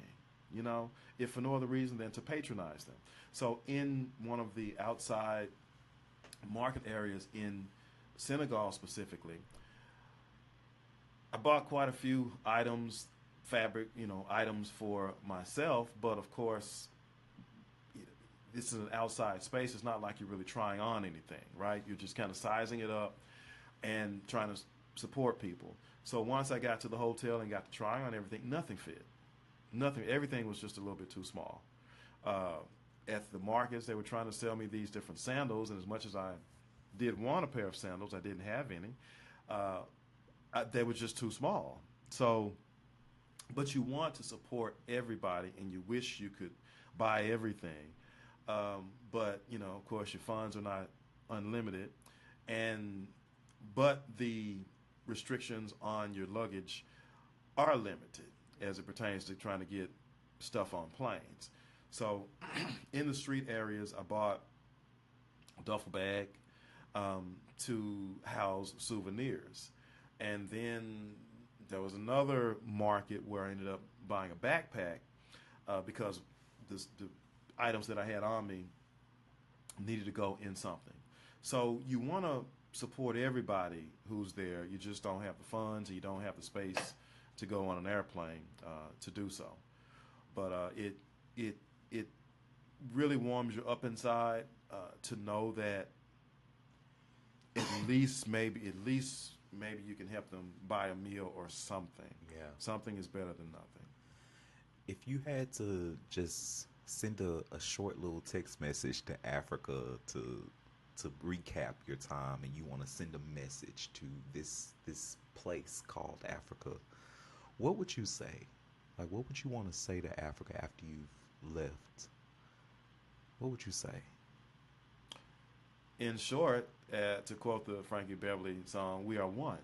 if for no other reason than to patronize them. So in one of the outside market areas in Senegal specifically, I bought quite a few items, fabric, items for myself, but of course, this is an outside space. It's not like you're really trying on anything, right? You're just kind of sizing it up and trying to support people. So once I got to the hotel and got to try on everything, nothing fit. Nothing. Everything was just a little bit too small. At the markets, they were trying to sell me these different sandals, and as much as I did want a pair of sandals, I didn't have any. They were just too small. So, but you want to support everybody, and you wish you could buy everything. But, of course, your funds are not unlimited. And but the restrictions on your luggage are limited as it pertains to trying to get stuff on planes. So, in the street areas, I bought a duffel bag to house souvenirs. And then there was another market where I ended up buying a backpack because the items that I had on me needed to go in something. So you want to support everybody who's there. You just don't have the funds, and you don't have the space to go on an airplane to do so. But it really warms you up inside to know that at least maybe you can help them buy a meal or something. Yeah. Something is better than nothing. If you had to just send a short little text message to Africa to recap your time, and you want to send a message to this place called Africa, what would you say? Like, what would you want to say to Africa after you've left? What would you say? In short, to quote the Frankie Beverly song, "We are one,"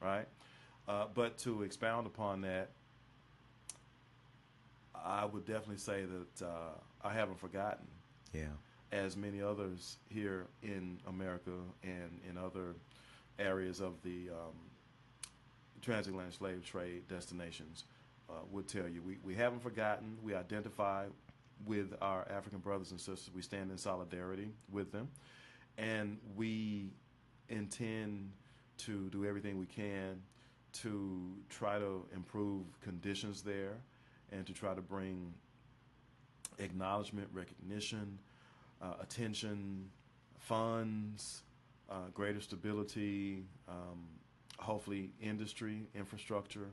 right? But to expound upon that, I would definitely say that I haven't forgotten, Yeah. as many others here in America and in other areas of the transatlantic slave trade destinations would tell you. We haven't forgotten. We identify with our African brothers and sisters. We stand in solidarity with them. And we intend to do everything we can to try to improve conditions there and to try to bring acknowledgement, recognition, attention, funds, greater stability, hopefully industry, infrastructure,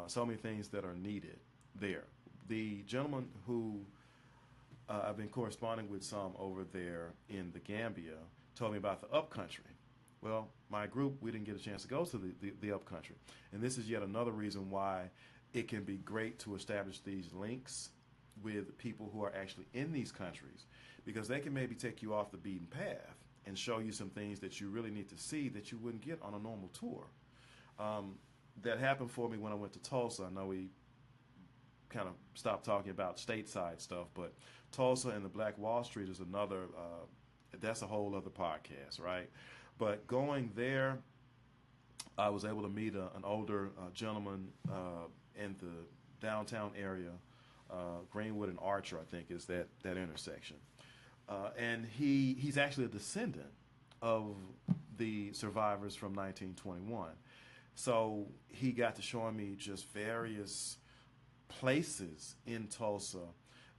so many things that are needed there. The gentleman who I've been corresponding with some over there in the Gambia told me about the upcountry. Well, my group, we didn't get a chance to go to the upcountry. And this is yet another reason why it can be great to establish these links with people who are actually in these countries, because they can maybe take you off the beaten path and show you some things that you really need to see that you wouldn't get on a normal tour. That happened for me when I went to Tulsa. I know we kind of stopped talking about stateside stuff, but Tulsa and the Black Wall Street is another, that's a whole other podcast, right? But going there, I was able to meet an older gentleman in the downtown area, Greenwood and Archer, I think is that intersection. And he's actually a descendant of the survivors from 1921. So he got to showing me just various places in Tulsa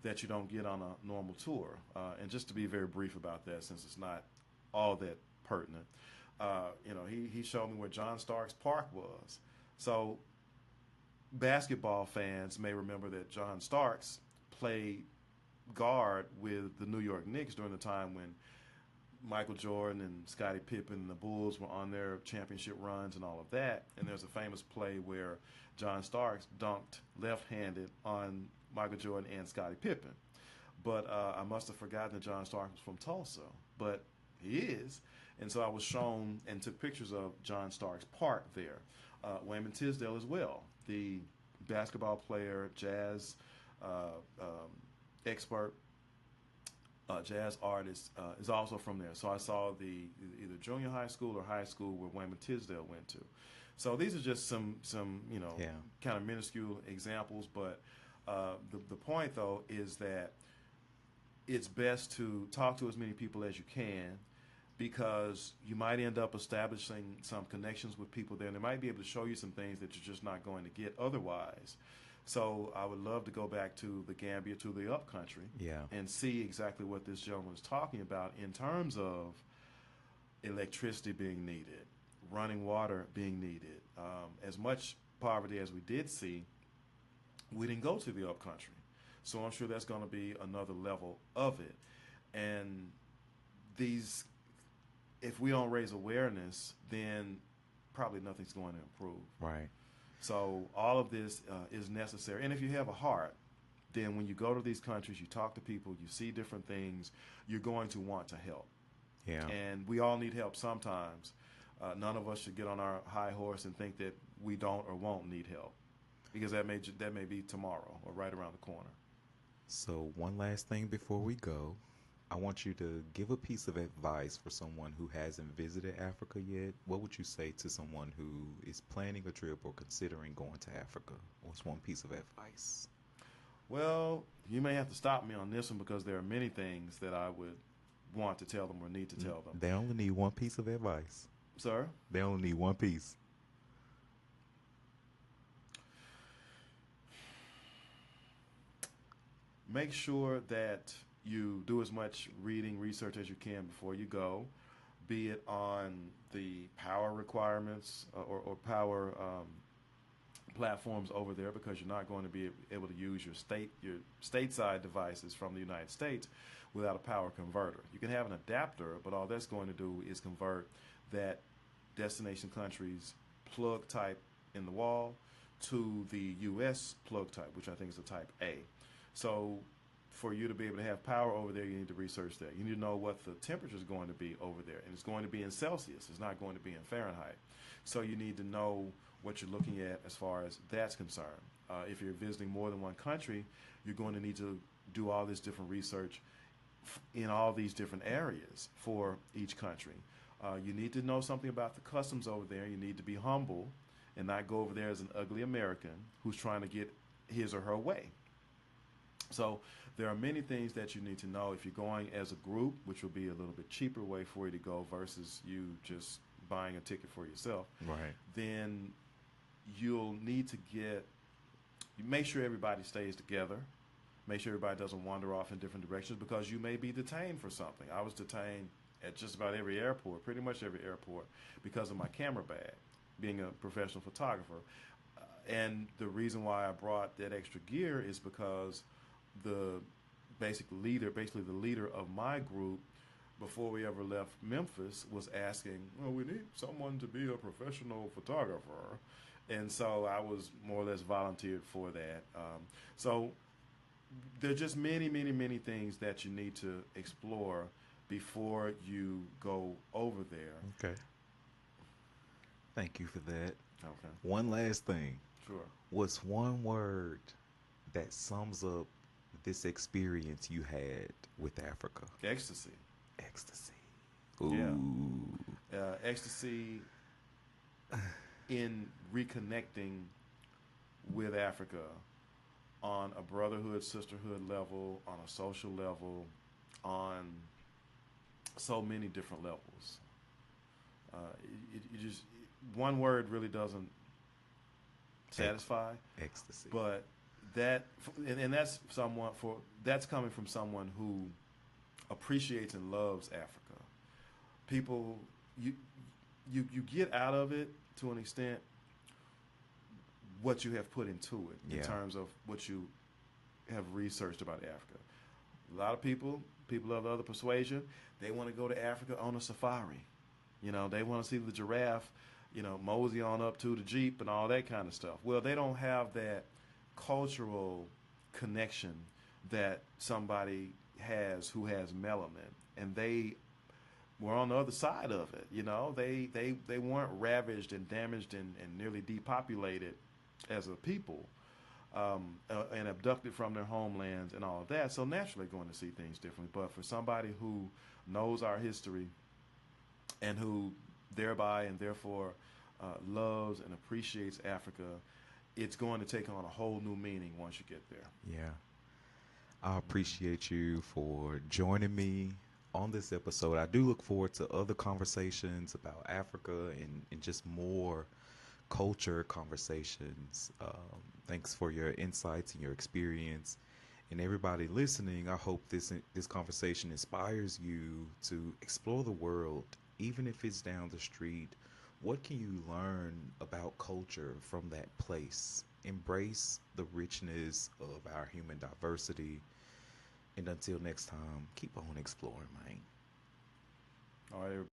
that you don't get on a normal tour. And just to be very brief about that, since it's not all that pertinent, he showed me where John Starks Park was. So basketball fans may remember that John Starks played guard with the New York Knicks during the time when Michael Jordan and Scottie Pippen and the Bulls were on their championship runs and all of that. And there's a famous play where John Starks dunked left-handed on Michael Jordan and Scottie Pippen. But I must have forgotten that John Starks was from Tulsa. But he is. And so I was shown and took pictures of John Starks Park there. Wayman Tisdale as well, the basketball player, jazz expert, jazz artist, is also from there. So I saw the either junior high school or high school where Wayman Tisdale went to. So these are just some kind of minuscule examples, but the point though is that it's best to talk to as many people as you can, because you might end up establishing some connections with people there, and they might be able to show you some things that you're just not going to get otherwise. So I would love to go back to the Gambia, to the upcountry, and see exactly what this gentleman is talking about in terms of electricity being needed, running water being needed. As much poverty as we did see, we didn't go to the upcountry. So I'm sure that's going to be another level of it. And if we don't raise awareness, then probably nothing's going to improve. Right. So all of this is necessary. And if you have a heart, then when you go to these countries, you talk to people, you see different things, you're going to want to help. Yeah. And we all need help sometimes. None of us should get on our high horse and think that we don't or won't need help, because that may be tomorrow or right around the corner. So, one last thing before we go. I want you to give a piece of advice for someone who hasn't visited Africa yet. What would you say to someone who is planning a trip or considering going to Africa? What's one piece of advice? Well, you may have to stop me on this one because there are many things that I would want to tell them or need to tell them. They only need one piece of advice. Sir? They only need one piece. Make sure that you do as much reading, research as you can before you go, be it on the power requirements or power platforms over there, because you're not going to be able to use your stateside devices from the United States without a power converter. You can have an adapter, but all that's going to do is convert that destination country's plug type in the wall to the U.S. plug type, which I think is a type A. So for you to be able to have power over there, you need to research that. You need to know what the temperature is going to be over there. And it's going to be in Celsius. It's not going to be in Fahrenheit. So you need to know what you're looking at as far as that's concerned. If you're visiting more than one country, you're going to need to do all this different research in all these different areas for each country. You need to know something about the customs over there. You need to be humble and not go over there as an ugly American who's trying to get his or her way. So there are many things that you need to know if you're going as a group, which will be a little bit cheaper way for you to go versus you just buying a ticket for yourself. Right. Then you'll need to make sure everybody stays together. Make sure everybody doesn't wander off in different directions, because you may be detained for something. I was detained at just about every airport, pretty much every airport, because of my camera bag, being a professional photographer. And the reason why I brought that extra gear is because basically the leader of my group, before we ever left Memphis, was asking, well, we need someone to be a professional photographer. And so I was more or less volunteered for that. So there are just many, many, many things that you need to explore before you go over there. Okay. Thank you for that. Okay. One last thing. Sure. What's one word that sums up this experience you had with Africa? Ecstasy. Ecstasy. Ooh. Yeah. Ecstasy in reconnecting with Africa on a brotherhood, sisterhood level, on a social level, on so many different levels. One word really doesn't satisfy. Ecstasy. But that's coming from someone who appreciates and loves Africa. People, you get out of it to an extent what you have put into it in terms of what you have researched about Africa. A lot of people of the other persuasion, they want to go to Africa on a safari. They want to see the giraffe, mosey on up to the Jeep and all that kind of stuff. Well, they don't have that cultural connection that somebody has who has melanin, and they were on the other side of it. They weren't ravaged and damaged and nearly depopulated as a people, and abducted from their homelands and all of that. So naturally going to see things differently. But for somebody who knows our history and who thereby and therefore loves and appreciates Africa, it's going to take on a whole new meaning once you get there. Yeah. I appreciate you for joining me on this episode. I do look forward to other conversations about Africa and just more culture conversations. Thanks for your insights and your experience. And everybody listening, I hope this conversation inspires you to explore the world, even if it's down the street. What can you learn about culture from that place? Embrace the richness of our human diversity. And until next time, keep on exploring, man. All right.